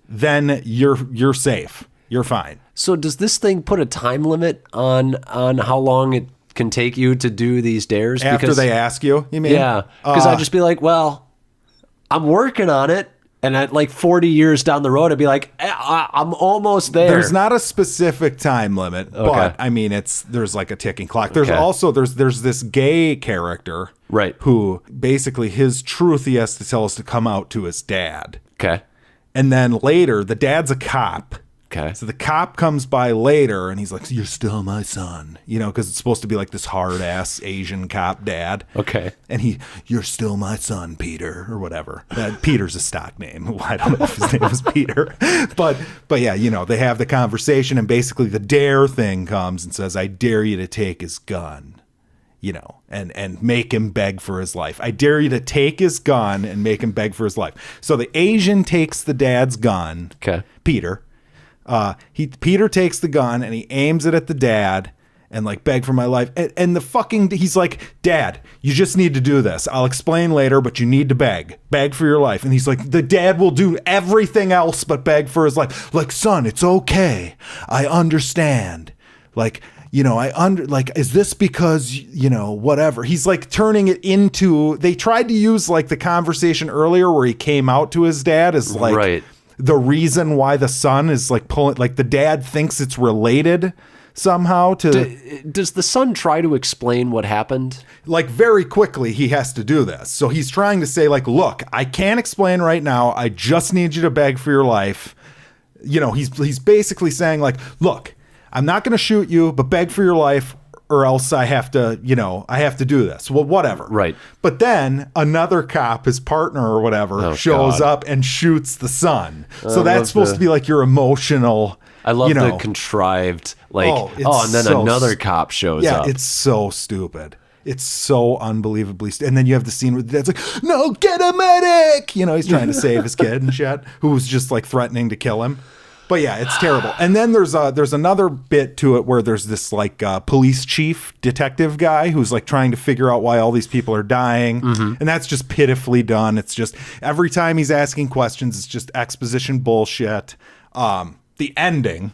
then you're safe. You're fine. So does this thing put a time limit on how long it can take you to do these dares? After they ask you mean? Yeah. Because I'd just be like, well, I'm working on it. And at like 40 years down the road, I'd be like, I'm almost there. There's not a specific time limit, but I mean, there's like a ticking clock. There's also, there's this gay character, right, who basically his truth he has to tell us to come out to his dad. Okay. And then later, the dad's a cop. Okay. So the cop comes by later and he's like, "You're still my son," because it's supposed to be like this hard ass Asian cop dad. Okay. And "You're still my son, Peter," or whatever. Peter's a stock name. I don't know if his name was Peter, but yeah, they have the conversation, and basically the dare thing comes and says, "I dare you to take his gun," and make him beg for his life. I dare you to take his gun and make him beg for his life. So the Asian takes the dad's gun. Okay. Peter takes the gun and he aims it at the dad and like, "Beg for my life." And he's like, "Dad, you just need to do this. I'll explain later, but you need to beg for your life." And he's like, "The dad will do everything else but beg for his life." Like, "Son, it's okay. I understand. Like, is this because, whatever." He's like turning it into, they tried to use like the conversation earlier where he came out to his dad as like, right, the reason why the son is like pulling, like the dad thinks it's related somehow to. Does the son try to explain what happened? Like very quickly he has to do this. So he's trying to say like, "Look, I can't explain right now. I just need you to beg for your life." He's basically saying like, "Look, I'm not going to shoot you, but beg for your life, or else I have to do this." Well, whatever. Right. But then another cop, his partner or whatever, shows up and shoots the son. So that's supposed to be like your emotional. I love the contrived, like, and then another cop shows up. Yeah, it's so stupid. It's so unbelievably and then you have the scene where the dad's like, "No, get a medic!" He's trying to save his kid and shit, who was just like threatening to kill him. But yeah, it's terrible. And then there's another bit to it where there's this like police chief detective guy who's like trying to figure out why all these people are dying. Mm-hmm. And that's just pitifully done. It's just every time he's asking questions, it's just exposition bullshit. The ending.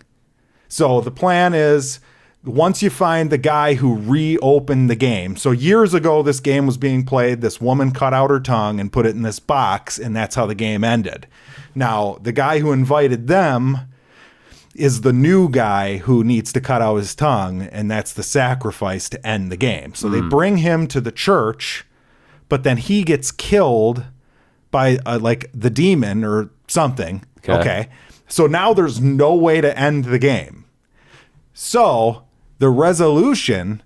So the plan is, once you find the guy who reopened the game. So years ago, this game was being played. This woman cut out her tongue and put it in this box, and that's how the game ended. Now, the guy who invited them is the new guy who needs to cut out his tongue, and that's the sacrifice to end the game. So they bring him to the church, but then he gets killed by like the demon or something. Okay. So now there's no way to end the game. So the resolution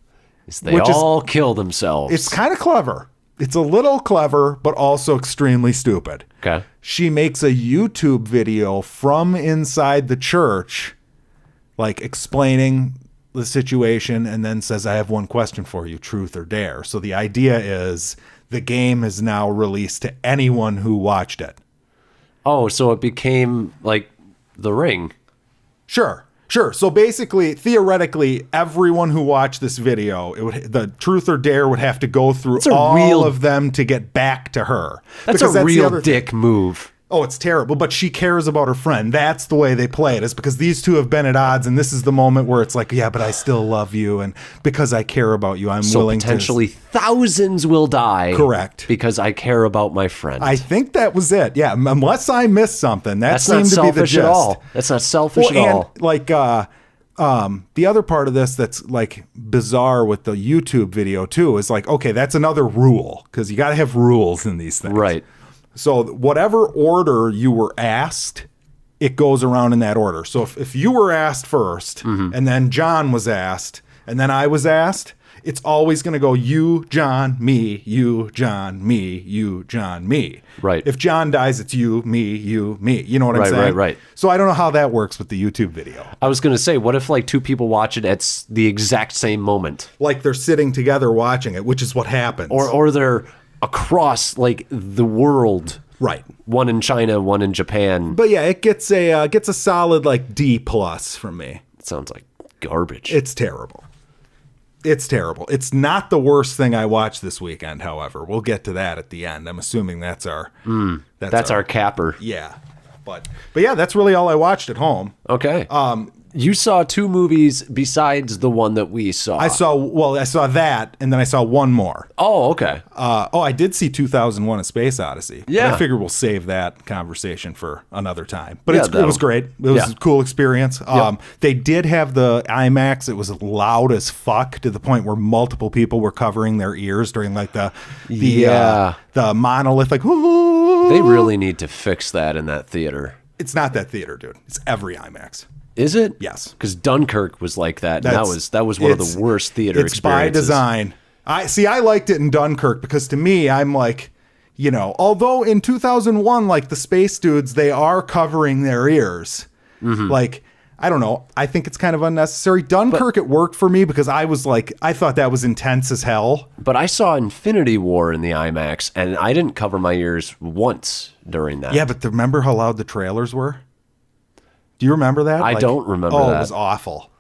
is they all kill themselves. It's kind of clever. It's a little clever, but also extremely stupid. Okay. She makes a YouTube video from inside the church, like explaining the situation, and then says, "I have one question for you, truth or dare." So the idea is the game is now released to anyone who watched it. Oh, so it became like The Ring. Sure. So basically, theoretically, everyone who watched this video, the truth or dare would have to go through all of them to get back to her. That's a real dick move. Oh, it's terrible. But she cares about her friend. That's the way they play it, is because these two have been at odds, and this is the moment where it's like, "Yeah, but I still love you, and because I care about you, I'm willing to." So potentially thousands will die. Correct. Because I care about my friend. I think that was it. Yeah, unless I missed something. That seemed to be the gist. That's not selfish at all. That's not selfish at all. And like, the other part of this that's like bizarre with the YouTube video too is like, okay, that's another rule, because you got to have rules in these things. Right. So whatever order you were asked, it goes around in that order. So if you were asked first, and then John was asked, and then I was asked, it's always going to go you, John, me, you, John, me, you, John, me. Right. If John dies, it's you, me, you, me. You know what I'm saying? Right. So I don't know how that works with the YouTube video. I was going to say, what if like two people watch it at the exact same moment? Like they're sitting together watching it, which is what happens. Or they're across like the world, Right. One in China, one in Japan. But yeah, it gets a solid like D+ from me. It sounds like garbage. It's terrible. It's terrible. It's not the worst thing I watched this weekend, however. We'll get to that at the end. I'm assuming that's our our capper. Yeah. But yeah, that's really all I watched at home. Okay. You saw 2 movies besides the one that we saw. I saw that, and then I saw one more. Oh, okay. I did see 2001: A Space Odyssey. Yeah. But I figure we'll save that conversation for another time. But Yeah, it was great. It was a cool experience. Yep. They did have the IMAX. It was loud as fuck to the point where multiple people were covering their ears during like the monolith. Like, ooh. They really need to fix that in that theater. It's not that theater, dude. It's every IMAX. Is it? Yes. Because Dunkirk was like that. And that was one of the worst theater it's experiences. It's by design. I liked it in Dunkirk because to me, I'm like, although in 2001, like the space dudes, they are covering their ears. Mm-hmm. Like, I don't know. I think it's kind of unnecessary. Dunkirk, it worked for me because I was like, I thought that was intense as hell. But I saw Infinity War in the IMAX, and I didn't cover my ears once during that. Yeah, but remember how loud the trailers were? Do you remember that? I don't remember that. Oh, it was awful.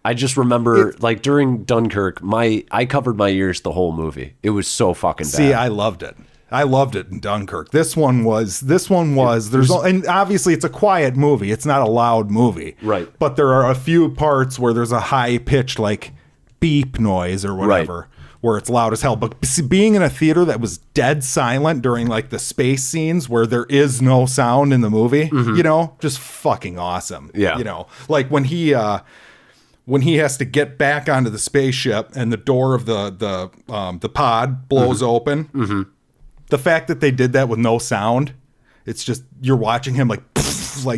I just remember, like, during Dunkirk, I covered my ears the whole movie. It was so fucking bad. See, I loved it. I loved it in Dunkirk. This one was, and obviously it's a quiet movie. It's not a loud movie. Right. But there are a few parts where there's a high pitched, like, beep noise or whatever, where it's loud as hell. But being in a theater that was dead silent during, like, the space scenes where there is no sound in the movie, just fucking awesome. Yeah. Like when he has to get back onto the spaceship and the door of the pod blows open. Mm-hmm. The fact that they did that with no sound, it's just, you're watching him like,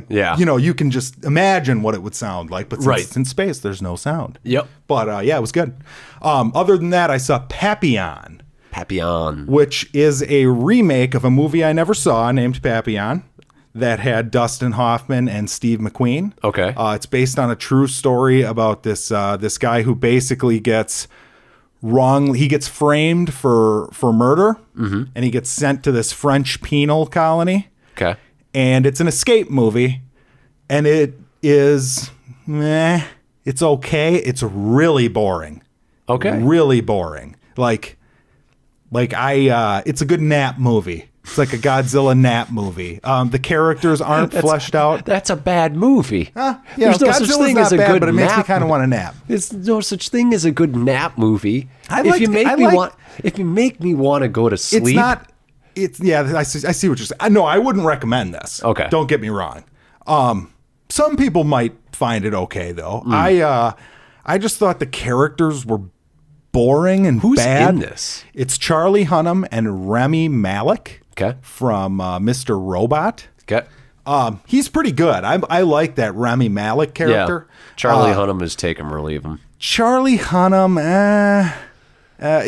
you can just imagine what it would sound like. But since it's in space, there's no sound. Yep. But it was good. Other than that, I saw Papillon. Papillon. Which is a remake of a movie I never saw named Papillon that had Dustin Hoffman and Steve McQueen. Okay. It's based on a true story about this guy who basically gets framed for murder, and he gets sent to this French penal colony. Okay. And it's an escape movie, and it is it's okay. It's really boring. Okay. Really boring. It's a good nap movie. It's like a Godzilla nap movie. The characters aren't fleshed out. That's a bad movie. There's no such thing as a good but it makes me kind of want to nap. There's no such thing as a good nap movie. If you make me want to go to sleep. It's not. I see what you're saying. No, I wouldn't recommend this. Okay. Don't get me wrong. Some people might find it okay though. I just thought the characters were boring and Who's bad. in this? It's Charlie Hunnam and Rami Malek. Okay. From Mr. Robot. Okay. He's pretty good. I like that Rami Malek character. Yeah. Charlie Hunnam is take him or leave him. Charlie Hunnam, I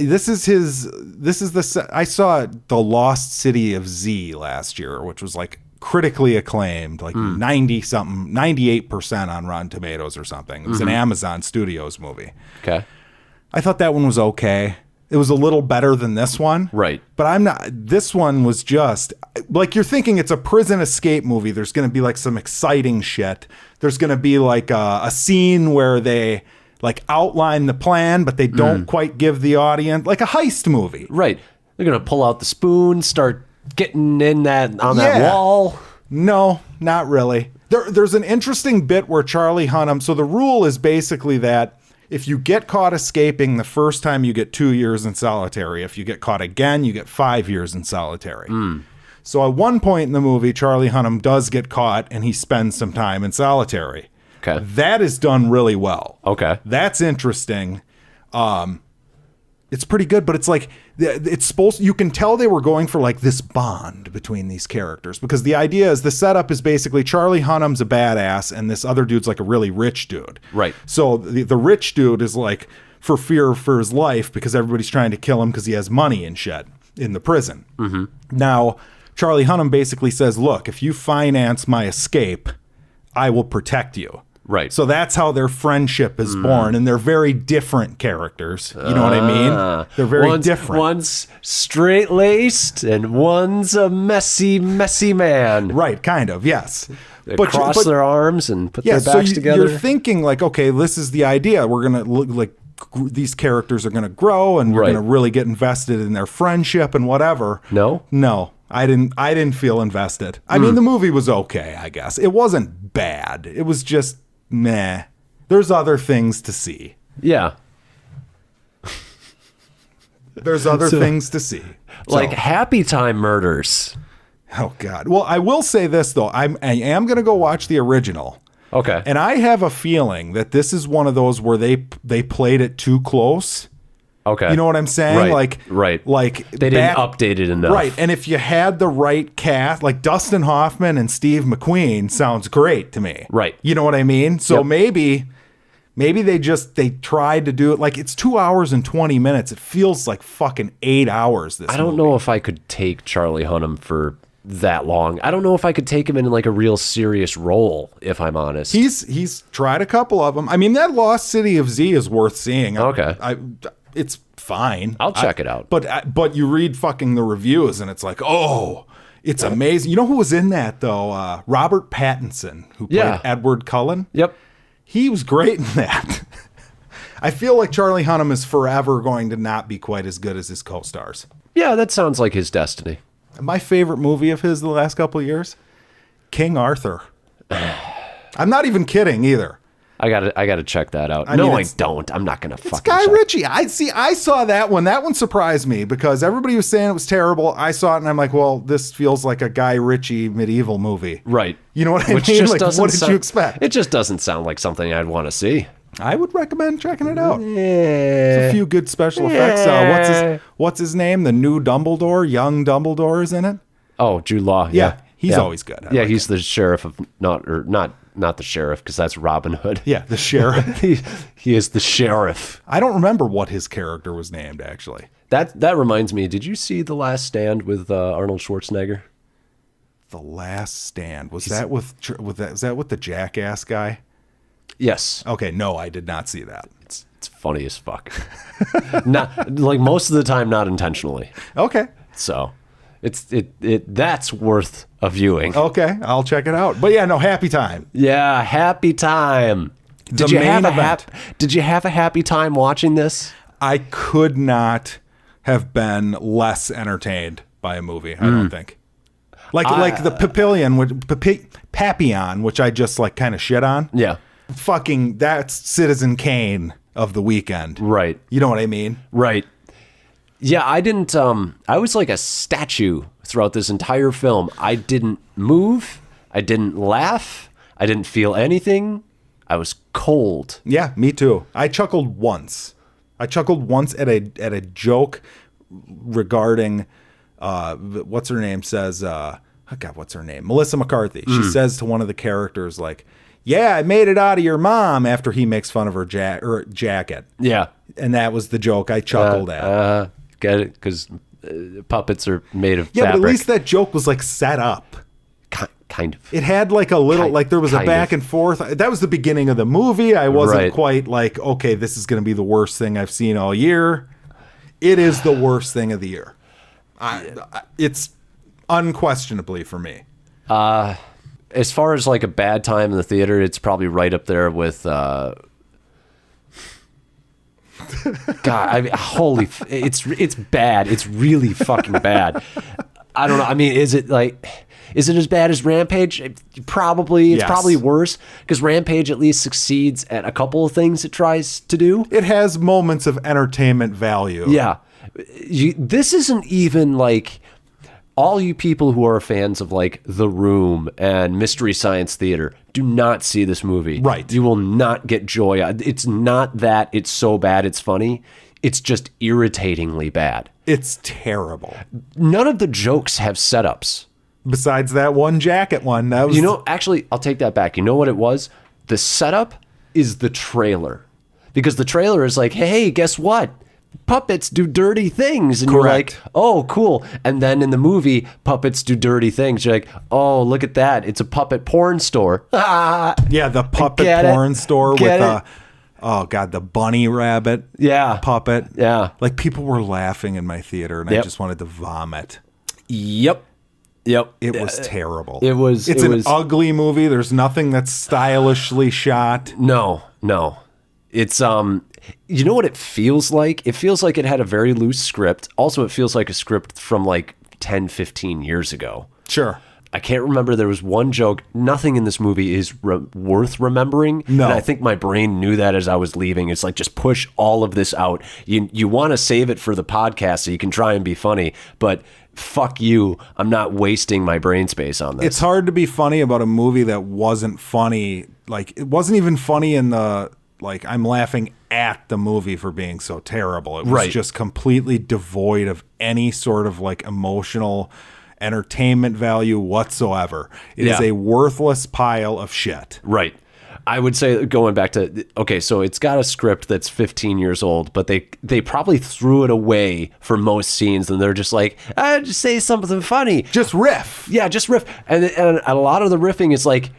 saw The Lost City of Z last year, which was like critically acclaimed, like 98% on Rotten Tomatoes or something. It was an Amazon Studios movie. Okay. I thought that one was okay. It was a little better than this one. Right. But this one was just, like, you're thinking it's a prison escape movie. There's going to be, like, some exciting shit. There's going to be, like, a scene where they, like, outline the plan, but they don't quite give the audience, like a heist movie. Right. They're going to pull out the spoon, start getting in that wall. No, not really. There's an interesting bit where Charlie Hunnam, so the rule is basically that if you get caught escaping the first time, you get 2 years in solitary. If you get caught again, you get 5 years in solitary. So at one point in the movie, Charlie Hunnam does get caught and he spends some time in solitary. Okay. That is done really well. Okay. That's interesting. It's pretty good, but it's like, you can tell they were going for like this bond between these characters because the idea is the setup is basically Charlie Hunnam's a badass and this other dude's like a really rich dude. Right. So the rich dude is like for fear for his life because everybody's trying to kill him because he has money and shit in the prison. Mm-hmm. Now, Charlie Hunnam basically says, look, if you finance my escape, I will protect you. Right. So that's how their friendship is born, and they're very different characters. You know what I mean? They're very different. One's straight-laced and one's a messy man. Right, kind of, yes. They cross their arms and put their backs together. You're thinking like, okay, this is the idea. We're going to look like these characters are going to grow and we're going to really get invested in their friendship and whatever. No. I didn't feel invested. I mean, the movie was okay, I guess. It wasn't bad. It was just meh. There's other things to see. Yeah. There's other things to see. Like Happytime murders. Oh God. Well, I will say this though. I am going to go watch the original. Okay. And I have a feeling that this is one of those where they played it too close. Okay. You know what I'm saying? Like they didn't update it enough. Right. And if you had the right cast, like Dustin Hoffman and Steve McQueen sounds great to me. Right. You know what I mean? So maybe they tried to do it like it's 2 hours and 20 minutes. It feels like fucking 8 hours. I don't know if I could take Charlie Hunnam for that long. I don't know if I could take him in like a real serious role, if I'm honest. He's tried a couple of them. I mean, that Lost City of Z is worth seeing. Okay. It's fine. I'll check it out. But you read fucking the reviews and it's like, oh, it's amazing. You know who was in that though? Robert Pattinson, who played Edward Cullen. Yep. He was great in that. I feel like Charlie Hunnam is forever going to not be quite as good as his co-stars. Yeah, that sounds like his destiny. My favorite movie of his the last couple of years, King Arthur. I'm not even kidding either. I gotta check that out. I don't. I'm not gonna fucking. It's Guy Ritchie. I saw that one. That one surprised me because everybody was saying it was terrible. I saw it and I'm like, well, this feels like a Guy Ritchie medieval movie. Right. You know what I mean? Just like, what did you expect? It just doesn't sound like something I'd want to see. I would recommend checking it out. There's a few good special effects. What's his name? The new Dumbledore, young Dumbledore is in it. Oh, Jude Law. Yeah. He's always good. He's the sheriff of not the sheriff because that's Robin Hood. Yeah, the sheriff. he is the sheriff. I don't remember what his character was named actually. That reminds me. Did you see The Last Stand with Arnold Schwarzenegger? The Last Stand was that with the Jackass guy? Yes. Okay. No, I did not see that. It's funny as fuck. Not like most of the time, not intentionally. Okay. So. That's worth a viewing. Okay, I'll check it out. But yeah, no, Happytime. Yeah, Happytime. Did you have a happy time watching this? I could not have been less entertained by a movie. I don't think. Like the Papillon, which I just like kind of shit on. Yeah. Fucking that's Citizen Kane of the weekend. Right. You know what I mean? Right. Yeah, I didn't, I was like a statue throughout this entire film. I didn't move. I didn't laugh. I didn't feel anything. I was cold. Yeah, me too. I chuckled once. At a joke regarding, what's her name says, what's her name? Melissa McCarthy. She says to one of the characters like, yeah, I made it out of your mom after he makes fun of her jacket. Yeah. And that was the joke I chuckled at. Get it? Because puppets are made of fabric. Yeah, but at least that joke was like set up. Kind of. It had like a little, like there was a back and forth. That was the beginning of the movie. I wasn't quite like, okay, this is going to be the worst thing I've seen all year. It is the worst thing of the year. It's unquestionably for me. As far as like a bad time in the theater, it's probably right up there with God, I mean, it's bad. It's really fucking bad. I don't know. I mean, is it as bad as Rampage? Probably. It's probably worse because Rampage at least succeeds at a couple of things it tries to do. It has moments of entertainment value. Yeah. This isn't even like all you people who are fans of like The Room and Mystery Science Theater. Do not see this movie. Right. You will not get joy. It's not that it's so bad it's funny. It's just irritatingly bad. It's terrible. None of the jokes have setups. Besides that one jacket one. That was... Actually, I'll take that back. You know what it was? The setup is the trailer. Because the trailer is like, hey, guess what? puppets do dirty things. And Correct. you're like, oh, cool. And then in the movie, puppets do dirty things. You're like, oh, look at that. It's a puppet porn store. Yeah, the puppet porn store with the bunny rabbit puppet. Yeah. Like, people were laughing in my theater, and I just wanted to vomit. Yep. It was terrible. It's an ugly movie. There's nothing that's stylishly shot. No. It's you know what it feels like? It feels like it had a very loose script. Also, it feels like a script from like 10, 15 years ago. Sure. I can't remember. There was one joke. Nothing in this movie is worth remembering. No. And I think my brain knew that as I was leaving. It's like, just push all of this out. You want to save it for the podcast so you can try and be funny, but fuck you. I'm not wasting my brain space on this. It's hard to be funny about a movie that wasn't funny. Like, it wasn't even funny in the, like, I'm laughing at the movie for being so terrible. It was just completely devoid of any sort of like emotional entertainment value whatsoever. It is a worthless pile of shit. Right. I would say, going back to, okay, so it's got a script that's 15 years old, but they probably threw it away for most scenes, and they're just like, just say something funny. Just riff. Yeah, just riff. And a lot of the riffing is like,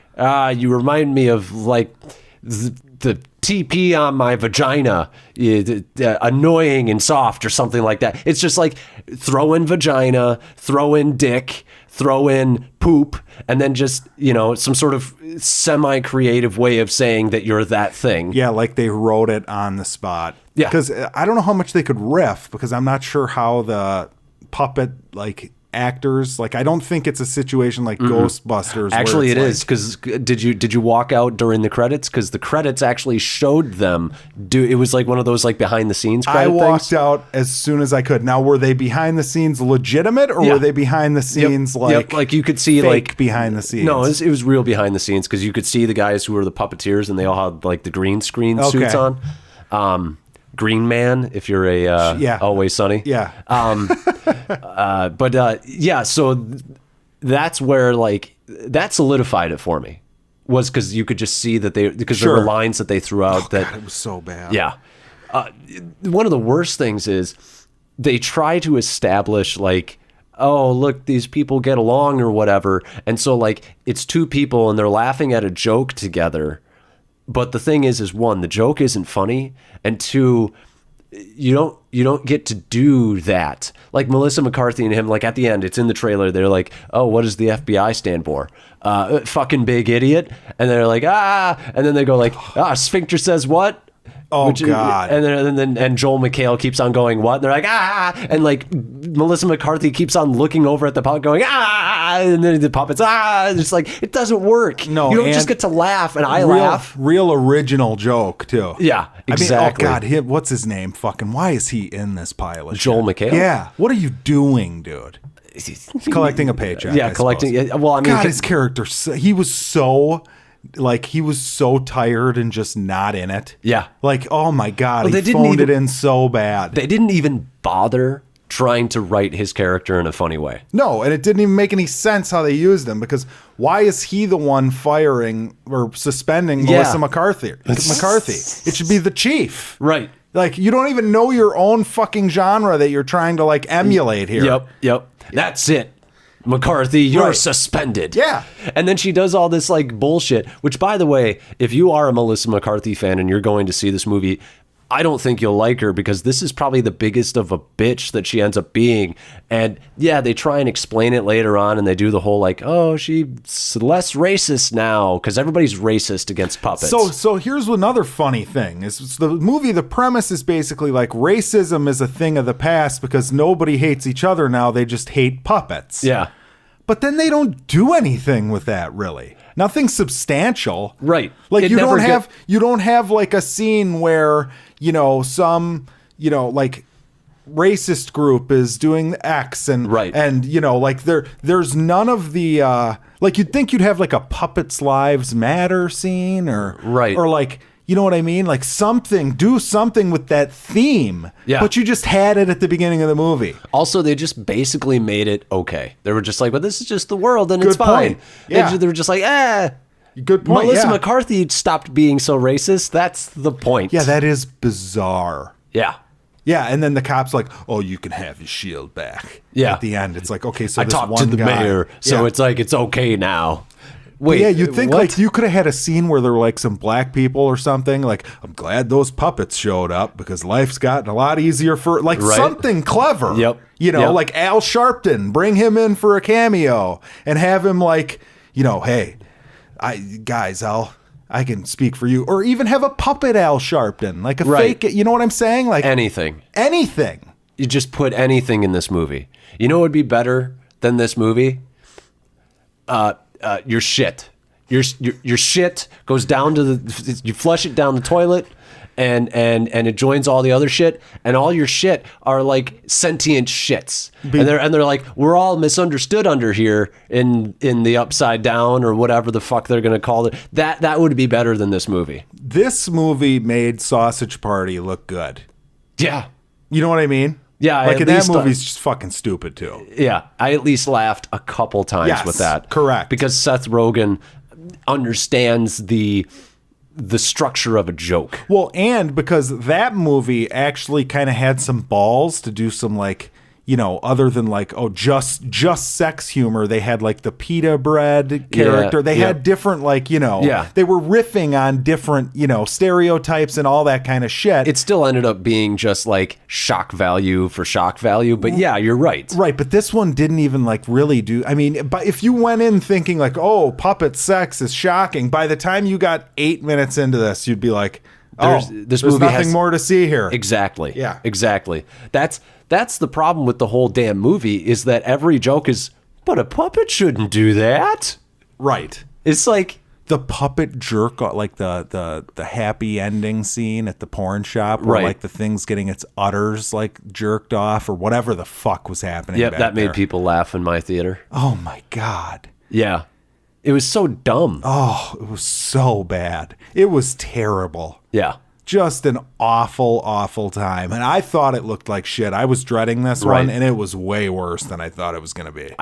you remind me of like the TP on my vagina, annoying and soft or something like that. It's just like, throw in vagina, throw in dick, throw in poop, and then just, some sort of semi-creative way of saying that you're that thing. Yeah, like they wrote it on the spot. Yeah. Because I don't know how much they could riff, because I'm not sure how the puppet, like, actors, like, I don't think it's a situation like Ghostbusters. Actually, it is, because did you walk out during the credits? Because the credits actually showed them it was like one of those like behind the scenes credit I walked things. out as soon as I could. Now, were they behind the scenes legitimate, or were they behind the scenes like you could see fake like behind the scenes? No, it was real behind the scenes, because you could see the guys who were the puppeteers, and they all had like the green screen suits on. Green Man, if you're a Always Sunny. Yeah. So that's where, like, that solidified it for me, was because you could just see that there were lines that they threw out that God, it was so bad. Yeah. One of the worst things is they try to establish, like, oh, look, these people get along or whatever. And so, like, it's two people and they're laughing at a joke together. But the thing is one, the joke isn't funny, and two, you don't get to do that. Like Melissa McCarthy and him, like at the end, it's in the trailer. They're like, "Oh, what does the FBI stand for? Fucking big idiot." And they're like, and then they go like, "Sphincter says what?" Oh, God. And Joel McHale keeps on going, what? And they're like, and like Melissa McCarthy keeps on looking over at the puppet going, and then the puppets, it's like, it doesn't work. No, you don't just get to laugh, and I laugh. Real original joke, too. Yeah, exactly. I mean, oh, God, what's his name? Fucking, why is he in this pile of Joel shit? McHale? Yeah. What are you doing, dude? He's collecting a paycheck. Yeah, collecting. Well, I mean, God, his character, he was so tired and just not in it. Yeah. Like, oh my God, well, he phoned it in so bad. They didn't even bother trying to write his character in a funny way. No, and it didn't even make any sense how they used him, because why is he the one firing or suspending Melissa McCarthy? It should be the chief. Right. Like, you don't even know your own fucking genre that you're trying to like emulate here. Yep. That's it. McCarthy, you're suspended. Yeah. And then she does all this like bullshit, which, by the way, if you are a Melissa McCarthy fan and you're going to see this movie, I don't think you'll like her, because this is probably the biggest of a bitch that she ends up being. And yeah, they try and explain it later on, and they do the whole like, oh, she's less racist now, because everybody's racist against puppets. So here's another funny thing. Is the movie, the premise is basically like racism is a thing of the past because nobody hates each other now, they just hate puppets. Yeah. But then they don't do anything with that, really. Nothing substantial. Right. Like, you don't have like a scene where, some, like racist group is doing X and like there's none of the like, you'd think you'd have like a Puppets Lives Matter scene or like, you know what I mean? Like, do something with that theme. Yeah. But you just had it at the beginning of the movie. Also, they just basically made it okay. They were just like, well, this is just the world and it's Good fine. point. Yeah. They were just like, Good point. Melissa McCarthy stopped being so racist. That's the point. Yeah, that is bizarre. Yeah. Yeah, and then the cop's like, "Oh, you can have your shield back." Yeah. At the end, it's like, okay, so I this talked one to the guy, mayor, so it's like it's okay now. Wait, yeah, you'd think what? like you could have had a scene where there were like some black people or something. Like, I'm glad those puppets showed up because life's gotten a lot easier for like Right. something clever. Yep. You know, Yep. like Al Sharpton, bring him in for a cameo and have him like, you know, hey, I can speak for you, or even have a puppet Al Sharpton, like a Right. fake. You know what I'm saying? Like anything. You just put anything in this movie. You know what would be better than this movie? Your shit. Your shit goes down to you flush it down the toilet and it joins all the other shit, and all your shit are like sentient shits. And they're like, we're all misunderstood under here in the upside down or whatever the fuck they're gonna call it. That would be better than this movie. This movie made Sausage Party look good. Yeah. You know what I mean? Yeah, like at in that least, movie's just fucking stupid too. Yeah, I at least laughed a couple times Yes, with that. correct. Because Seth Rogen understands the structure of a joke. Well, and because that movie actually kind of had some balls to do some like, you know, other than like, oh, just sex humor. They had like the pita bread character. They had different like, you know, they were riffing on different, you know, stereotypes and all that kind of shit. It still ended up being just like shock value for shock value. But yeah, you're right. Right, but this one didn't even like really do. I mean, but if you went in thinking like, oh, puppet sex is shocking, by the time you got 8 minutes into this, you'd be like, there's movie nothing has more to see here. Exactly. Yeah. Exactly. That's the problem with the whole damn movie, is that every joke is, but a puppet shouldn't do that. Right. It's like the puppet jerk, like the happy ending scene at the porn shop, where like the thing's getting its udders like jerked off or whatever the fuck was happening. Yep, that made there. people laugh in my theater. Oh my God. Yeah. It was so dumb. Oh, it was so bad. It was terrible. Yeah. Just an awful, awful time. And I thought it looked like shit. I was dreading this one, and it was way worse than I thought it was going to be.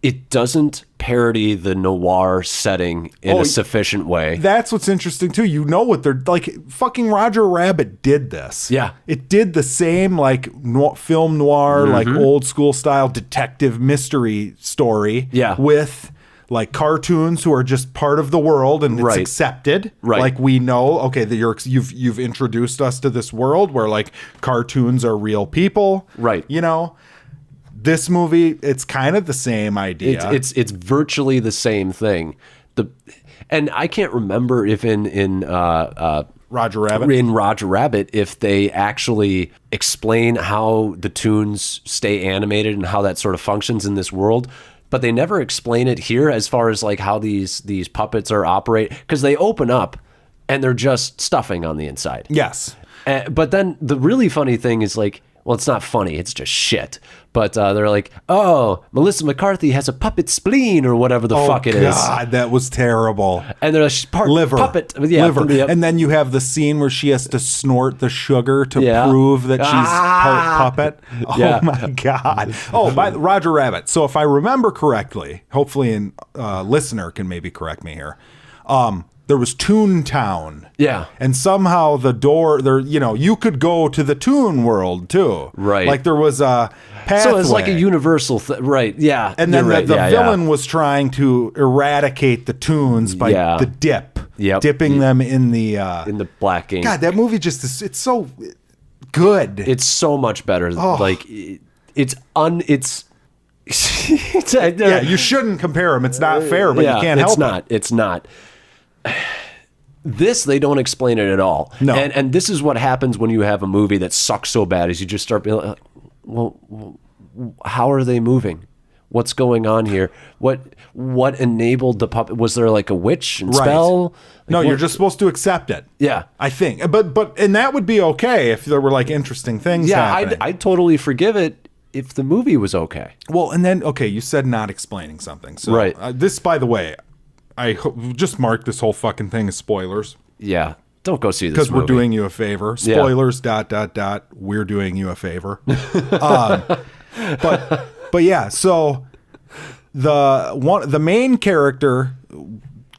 It doesn't parody the noir setting in a sufficient way. That's what's interesting too. You know what they're like. Fucking Roger Rabbit did this. Yeah, it did the same like film noir, like old school style detective mystery story. Yeah, with like cartoons who are just part of the world and it's accepted. Right. Like we know, okay, that you've introduced us to this world where like cartoons are real people. Right. You know. This movie, it's kind of the same idea. It's virtually the same thing. And I can't remember if in Roger Rabbit, if they actually explain how the toons stay animated and how that sort of functions in this world. But they never explain it here as far as like how these puppets are operate, because they open up and they're just stuffing on the inside. Yes. But then the really funny thing is like, well, it's not funny. It's just shit. But they're like, oh, Melissa McCarthy has a puppet spleen or whatever the fuck it is. God, that was terrible. And they're like, part liver. Puppet. Yeah, liver. And then you have the scene where she has to snort the sugar to prove that she's part puppet. Oh, my God. Oh, by Roger Rabbit. So if I remember correctly, hopefully a listener can maybe correct me here. There was Toontown. Yeah. And somehow the door there, you know, you could go to the Toon world too. Right. Like there was a pathway. So it's like a universal right. Yeah. And then the villain was trying to eradicate the Toons by the dip. Yep. Dipping them in the black ink. God, that movie just is, it's so good. It's so much better. Oh. Like it's yeah, you shouldn't compare them. It's not fair, but you can't help it. It's not. This, they don't explain it at all. No. And this is what happens when you have a movie that sucks so bad, is you just start being like, well, how are they moving? What's going on here? What enabled the puppet? Was there like a witch and spell? Like, no, you're just supposed to accept it. Yeah. I think. But and that would be okay if there were like interesting things happening. I'd totally forgive it if the movie was okay. Well, and then, okay, you said not explaining something. So this, by the way, I just mark this whole fucking thing as spoilers. Yeah. Don't go see this because we're doing you a favor. Spoilers, ... We're doing you a favor. But yeah, so the main character,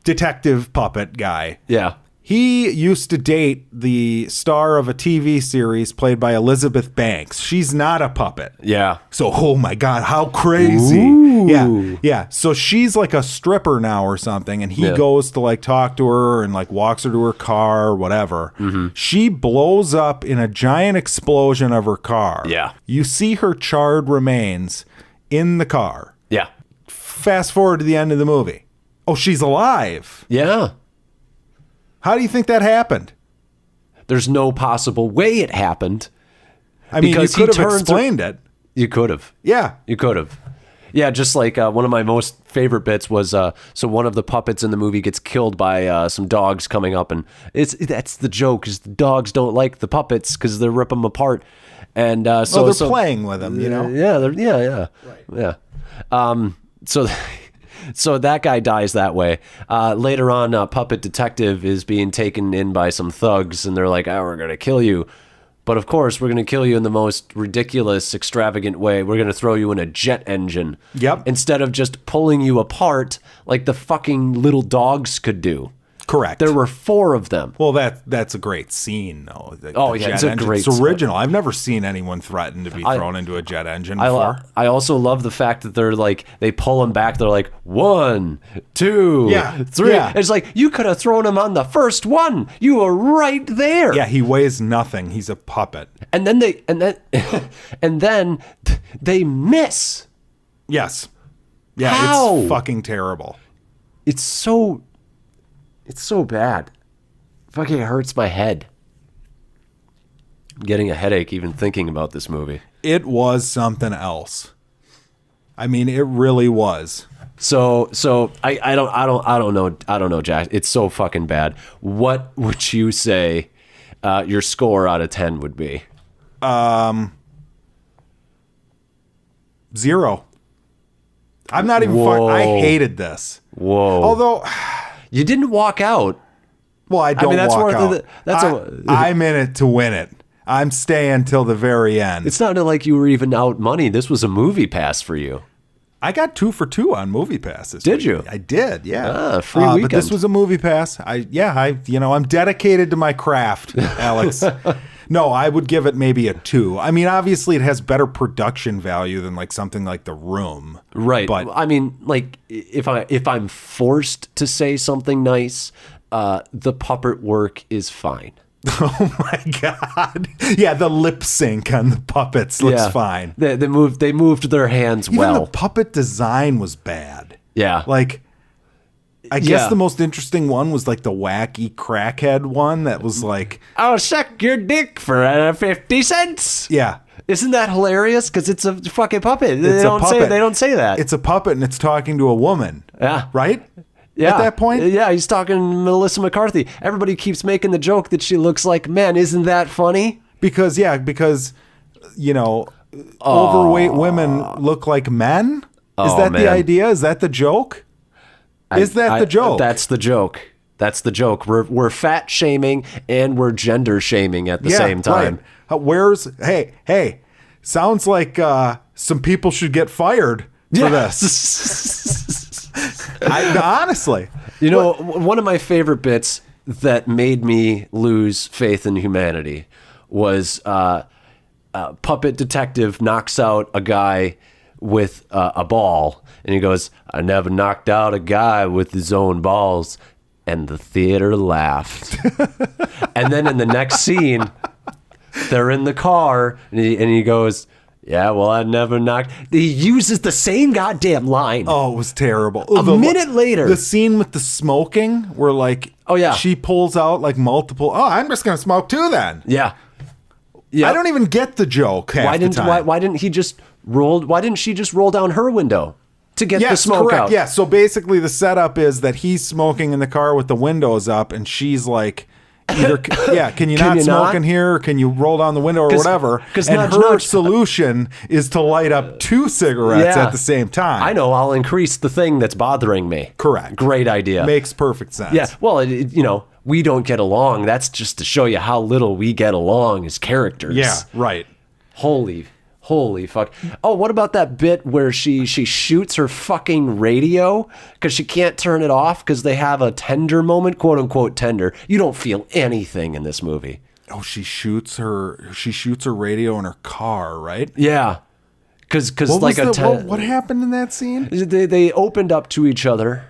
detective puppet guy. Yeah. He used to date the star of a TV series played by Elizabeth Banks. She's not a puppet. Yeah. So, oh my God, how crazy. Ooh. Yeah. Yeah. So she's like a stripper now or something. And he goes to like talk to her and like walks her to her car or whatever. Mm-hmm. She blows up in a giant explosion of her car. Yeah. You see her charred remains in the car. Yeah. Fast forward to the end of the movie. Oh, she's alive. Yeah. How do you think that happened? There's no possible way it happened. I mean, because you could have explained it. You could have. Yeah. You could have. Yeah, just like one of my most favorite bits was so one of the puppets in the movie gets killed by some dogs coming up, and that's the joke is the dogs don't like the puppets because they rip them apart, and so they're playing with them, you know. Yeah. So that guy dies that way. Later on, Puppet Detective is being taken in by some thugs, and they're like, "Oh, we're gonna kill you." But of course, we're going to kill you in the most ridiculous, extravagant way. We're going to throw you in a jet engine. Yep. Instead of just pulling you apart like the fucking little dogs could do. Correct. There were 4 of them. Well, that's a great scene, though. It's a great It's original. I've never seen anyone threaten to be thrown into a jet engine before. I also love the fact that they're like, they pull him back. They're like, 1, 2, 3. Yeah. It's like, you could have thrown him on the first one. You were right there. Yeah, he weighs nothing. He's a puppet. And then then they miss. Yes. Yeah, How? It's fucking terrible. It's so bad. Fucking hurts my head. I'm getting a headache even thinking about this movie. It was something else. I mean, it really was. So I don't know, Jack. It's so fucking bad. What would you say your score out of 10 would be? 0. I'm not even I hated this. Whoa. Although you didn't walk out. Well, I don't that's walk worth out. I'm in it to win it. I'm staying till the very end. It's not like you were even out money. This was a movie pass for you. I got 2 for 2 on movie passes. Did you? I did, yeah. Free weekend. But this was a movie pass. I'm dedicated to my craft, Alex. No, I would give it maybe a 2. I mean, obviously it has better production value than like something like The Room. Right. But I mean, like if I'm forced to say something nice, the puppet work is fine. Oh my God. Yeah, the lip sync on the puppets looks fine. They moved their hands Even well. the puppet design was bad. Yeah. Like, I guess the most interesting one was like the wacky crackhead one that was like, I'll suck your dick for 50 cents. Yeah. Isn't that hilarious? Because it's a fucking puppet. They don't say that. It's a puppet and it's talking to a woman. Yeah. Right? Yeah. At that point? Yeah, he's talking to Melissa McCarthy. Everybody keeps making the joke that she looks like men. Isn't that funny? Because overweight women look like men? Is that the idea? Is that the joke? Is that the joke? That's the joke. That's the joke. We're fat shaming and we're gender shaming at the same time. Right. Hey, sounds like some people should get fired for this. Honestly. One of my favorite bits that made me lose faith in humanity was Puppet Detective knocks out a guy with a ball, and he goes, "I never knocked out a guy with his own balls," and the theater laughed. And then in the next scene, they're in the car, and he goes, "Yeah, well, I never knocked." He uses the same goddamn line. Oh, it was terrible. A minute later, the scene with the smoking, where like, she pulls out like multiple. Oh, I'm just gonna smoke too then. Yeah. I don't even get the joke. Why didn't she just roll down her window to get the smoke out? Yeah. So basically, the setup is that he's smoking in the car with the windows up, and she's like, either can you not smoke in here, or can you roll down the window or whatever? And her solution is to light up 2 cigarettes at the same time. I know. I'll increase the thing that's bothering me. Correct. Great idea. Makes perfect sense. Yeah. Well, we don't get along. That's just to show you how little we get along as characters. Yeah. Right. Holy Holy fuck. Oh, what about that bit where she shoots her fucking radio because she can't turn it off because they have a tender moment, quote unquote tender. You don't feel anything in this movie. Oh, she shoots her radio in her car, right? Yeah. Because like what happened in that scene? They opened up to each other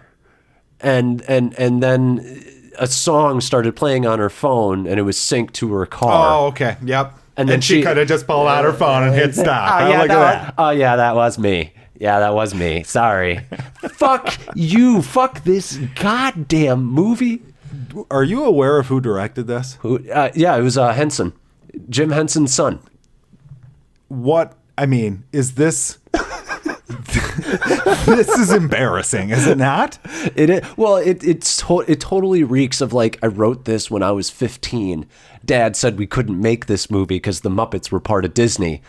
and then a song started playing on her phone and it was synced to her car. Oh, okay. Yep. And then she could have just pulled out her phone and hit stop. Look at that. Oh, yeah, that was me. Yeah, that was me. Sorry. Fuck you. Fuck this goddamn movie. Are you aware of who directed this? Yeah, it was Henson. Jim Henson's son. What? I mean, is this... This is embarrassing, is it not? It is. Well, it totally reeks of like, I wrote this when I was 15. Dad said we couldn't make this movie because the Muppets were part of Disney.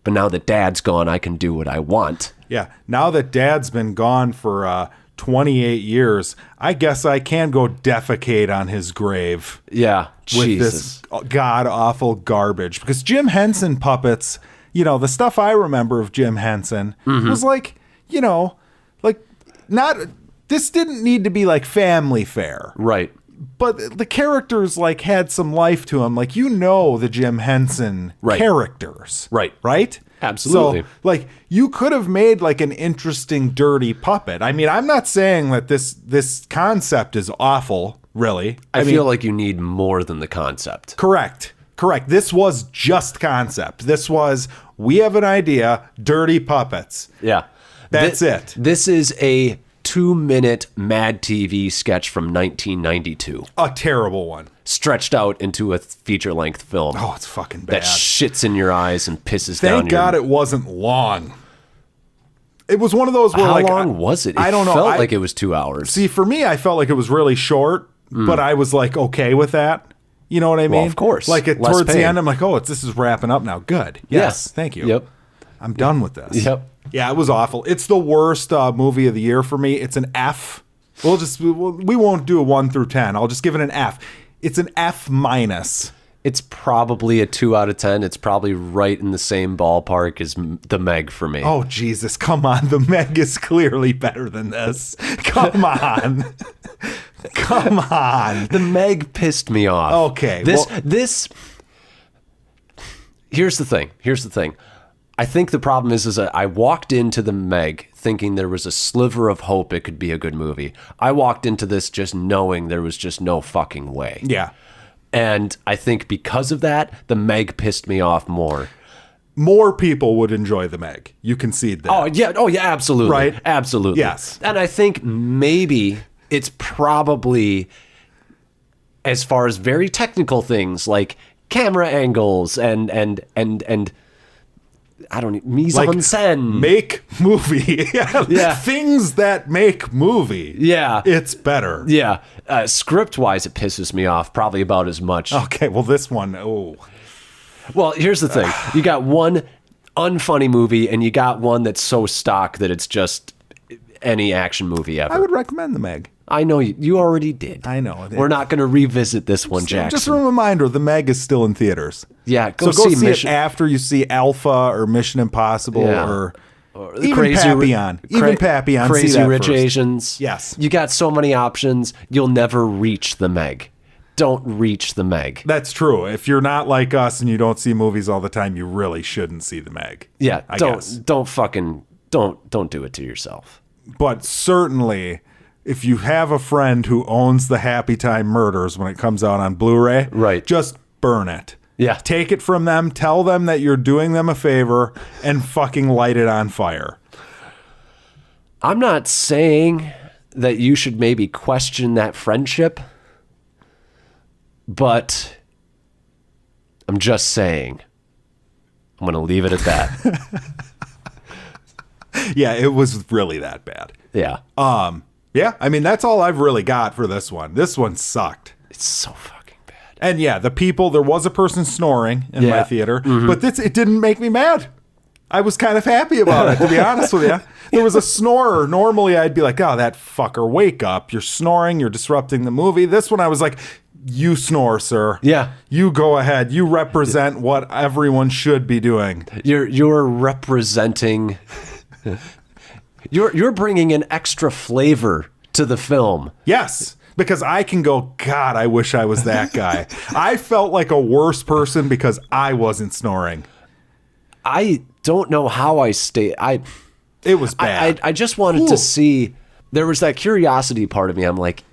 But now that Dad's gone, I can do what I want. Yeah. Now that Dad's been gone for 28 years, I guess I can go defecate on his grave. Yeah. With Jesus. this god-awful garbage. Because Jim Henson puppets, you know, the stuff I remember of Jim Henson was like, you know, like not... This didn't need to be like family fare. Right. But the characters like had some life to them. Like, you know, the Jim Henson characters. Right. Right? Absolutely. So, like, you could have made like an interesting, dirty puppet. I mean, I'm not saying that this concept is awful, really. I feel like you need more than the concept. Correct. This was just concept. This was, we have an idea, dirty puppets. Yeah. That's it. This is a 2-minute Mad TV sketch from 1992. A terrible one. Stretched out into a feature-length film. Oh, it's fucking bad. That shits in your eyes and pisses down your... Thank God it wasn't long. It was one of those where How like... long was it? I don't know. It felt like it was 2 hours. See, for me, I felt like it was really short, but I was like okay with that. You know what I mean? Well, of course. Like towards the end, I'm like, oh, this is wrapping up now. Good. Yes. Thank you. Yep. I'm done with this. Yep. Yeah, it was awful. It's the worst movie of the year for me. It's an F. We won't do a 1 through 10. I'll just give it an F. It's an F minus. It's probably a 2 out of 10. It's probably right in the same ballpark as The Meg for me. Oh, Jesus. Come on. The Meg is clearly better than this. Come on. Come on. The Meg pissed me off. Okay. Here's the thing. I think the problem is that I walked into The Meg thinking there was a sliver of hope it could be a good movie. I walked into this just knowing there was just no fucking way. Yeah. And I think because of that, The Meg pissed me off more. More people would enjoy The Meg. You concede that. Oh, yeah, absolutely. Right? Absolutely. Yes. And I think maybe it's probably, as far as very technical things like camera angles and I don't know, mise en scène. Make movie. Yeah. Things that make movie. Yeah. It's better. Yeah. Script-wise, it pisses me off probably about as much. Okay, well, this one, Well, here's the thing. You got one unfunny movie, and you got one that's so stock that it's just any action movie ever. I would recommend The Meg. I know you already did. I know. We're not going to revisit this one, Jackson. Just a reminder, The Meg is still in theaters. Yeah, go see it after you see Alpha or Mission Impossible or even Papillon. Papillon. Crazy see that Rich first. Asians. Yes. You got so many options. You'll never reach The Meg. Don't reach The Meg. That's true. If you're not like us and you don't see movies all the time, you really shouldn't see The Meg. Yeah, don't don't do it to yourself. But certainly, if you have a friend who owns the Happytime Murders when it comes out on Blu-ray, right, just burn it. Yeah. Take it from them, tell them that you're doing them a favor, and fucking light it on fire. I'm not saying that you should maybe question that friendship, but I'm just saying. I'm going to leave it at that. Yeah, it was really that bad. Yeah. Yeah, I mean, that's all I've really got for this one. This one sucked. It's so fucking bad. And yeah, the people, there was a person snoring in my theater, but it didn't make me mad. I was kind of happy about it, to be honest with you. There was a snorer. Normally, I'd be like, oh, that fucker, wake up. You're snoring. You're disrupting the movie. This one, I was like, you snore, sir. Yeah. You go ahead. You represent what everyone should be doing. You're representing... You're bringing an extra flavor to the film. Yes. Because I can go, God, I wish I was that guy. I felt like a worse person because I wasn't snoring. I don't know how I stayed. It was bad. I just wanted to see. There was that curiosity part of me. I'm like,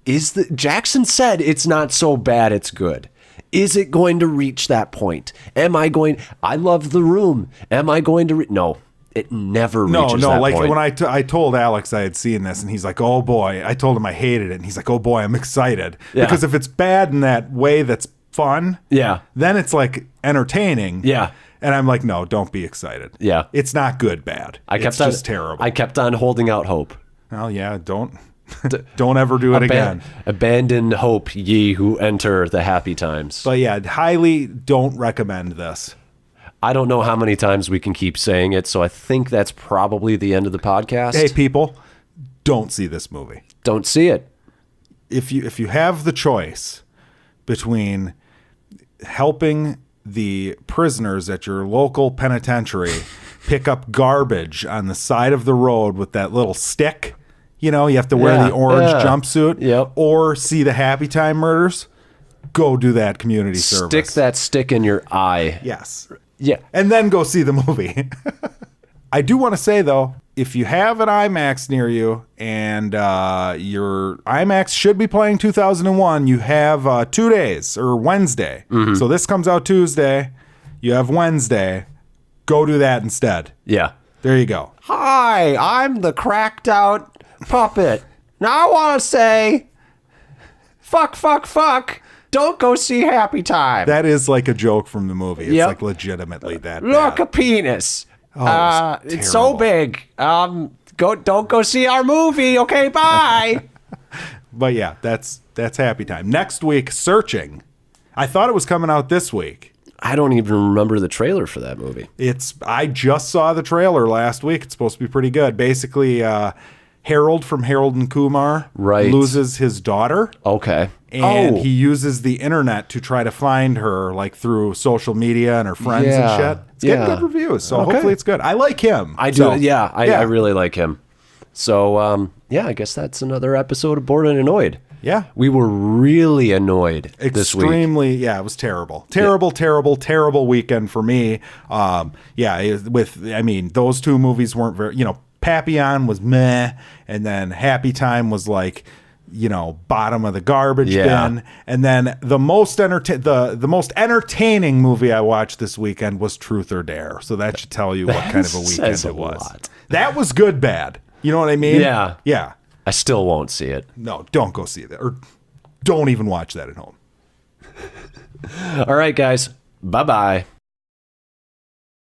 Jackson said it's not so bad, it's good. Is it going to reach that point? I love The Room. Am I going to no. It never reaches that like point. when I told Alex I had seen this, and he's like, oh boy. I told him I hated it, and he's like, oh boy, I'm excited. Yeah. Because if it's bad in that way that's fun, yeah, then it's entertaining. Yeah. And I'm like, no, don't be excited. Yeah. It's not good bad. It's just terrible. I kept on holding out hope. Well, yeah, don't ever do it again. Abandon hope, ye who enter the happy times. But yeah, highly don't recommend this. I don't know how many times we can keep saying it, so I think that's probably the end of the podcast. Hey, people, don't see this movie. Don't see it. If you have the choice between helping the prisoners at your local penitentiary pick up garbage on the side of the road with that little stick, you have to wear the orange jumpsuit, yep, or see the Happytime murders, go do that community service. Stick that stick in your eye. Yes. Yeah. And then go see the movie. I do want to say, though, if you have an IMAX near you and your IMAX should be playing 2001, you have 2 days, or Wednesday. Mm-hmm. So this comes out Tuesday. You have Wednesday. Go do that instead. Yeah. There you go. Hi, I'm the cracked out puppet. Now I want to say, fuck. Don't go see Happytime. That is like a joke from the movie. It's Yep. legitimately that Look, bad. a penis. Oh, it's so big. Don't go see our movie. Okay, bye. But yeah, that's Happytime. Next week, Searching. I thought it was coming out this week. I don't even remember the trailer for that movie. I just saw the trailer last week. It's supposed to be pretty good. Basically, Harold from Harold and Kumar loses his daughter. Okay. And he uses the internet to try to find her, through social media and her friends and shit. It's getting good reviews, so hopefully it's good. I like him. I do. I really like him. So, I guess that's another episode of Bored and Annoyed. Yeah. We were really annoyed this week. Extremely, yeah, it was terrible. Terrible weekend for me. Those two movies weren't very, Papillon was meh, and then Happytime was bottom of the garbage bin. And then the most entertaining movie I watched this weekend was Truth or Dare. So that should tell you what kind of a weekend it was. That was good bad. You know what I mean? Yeah. Yeah. I still won't see it. No, don't go see that. Or don't even watch that at home. All right, guys. Bye-bye.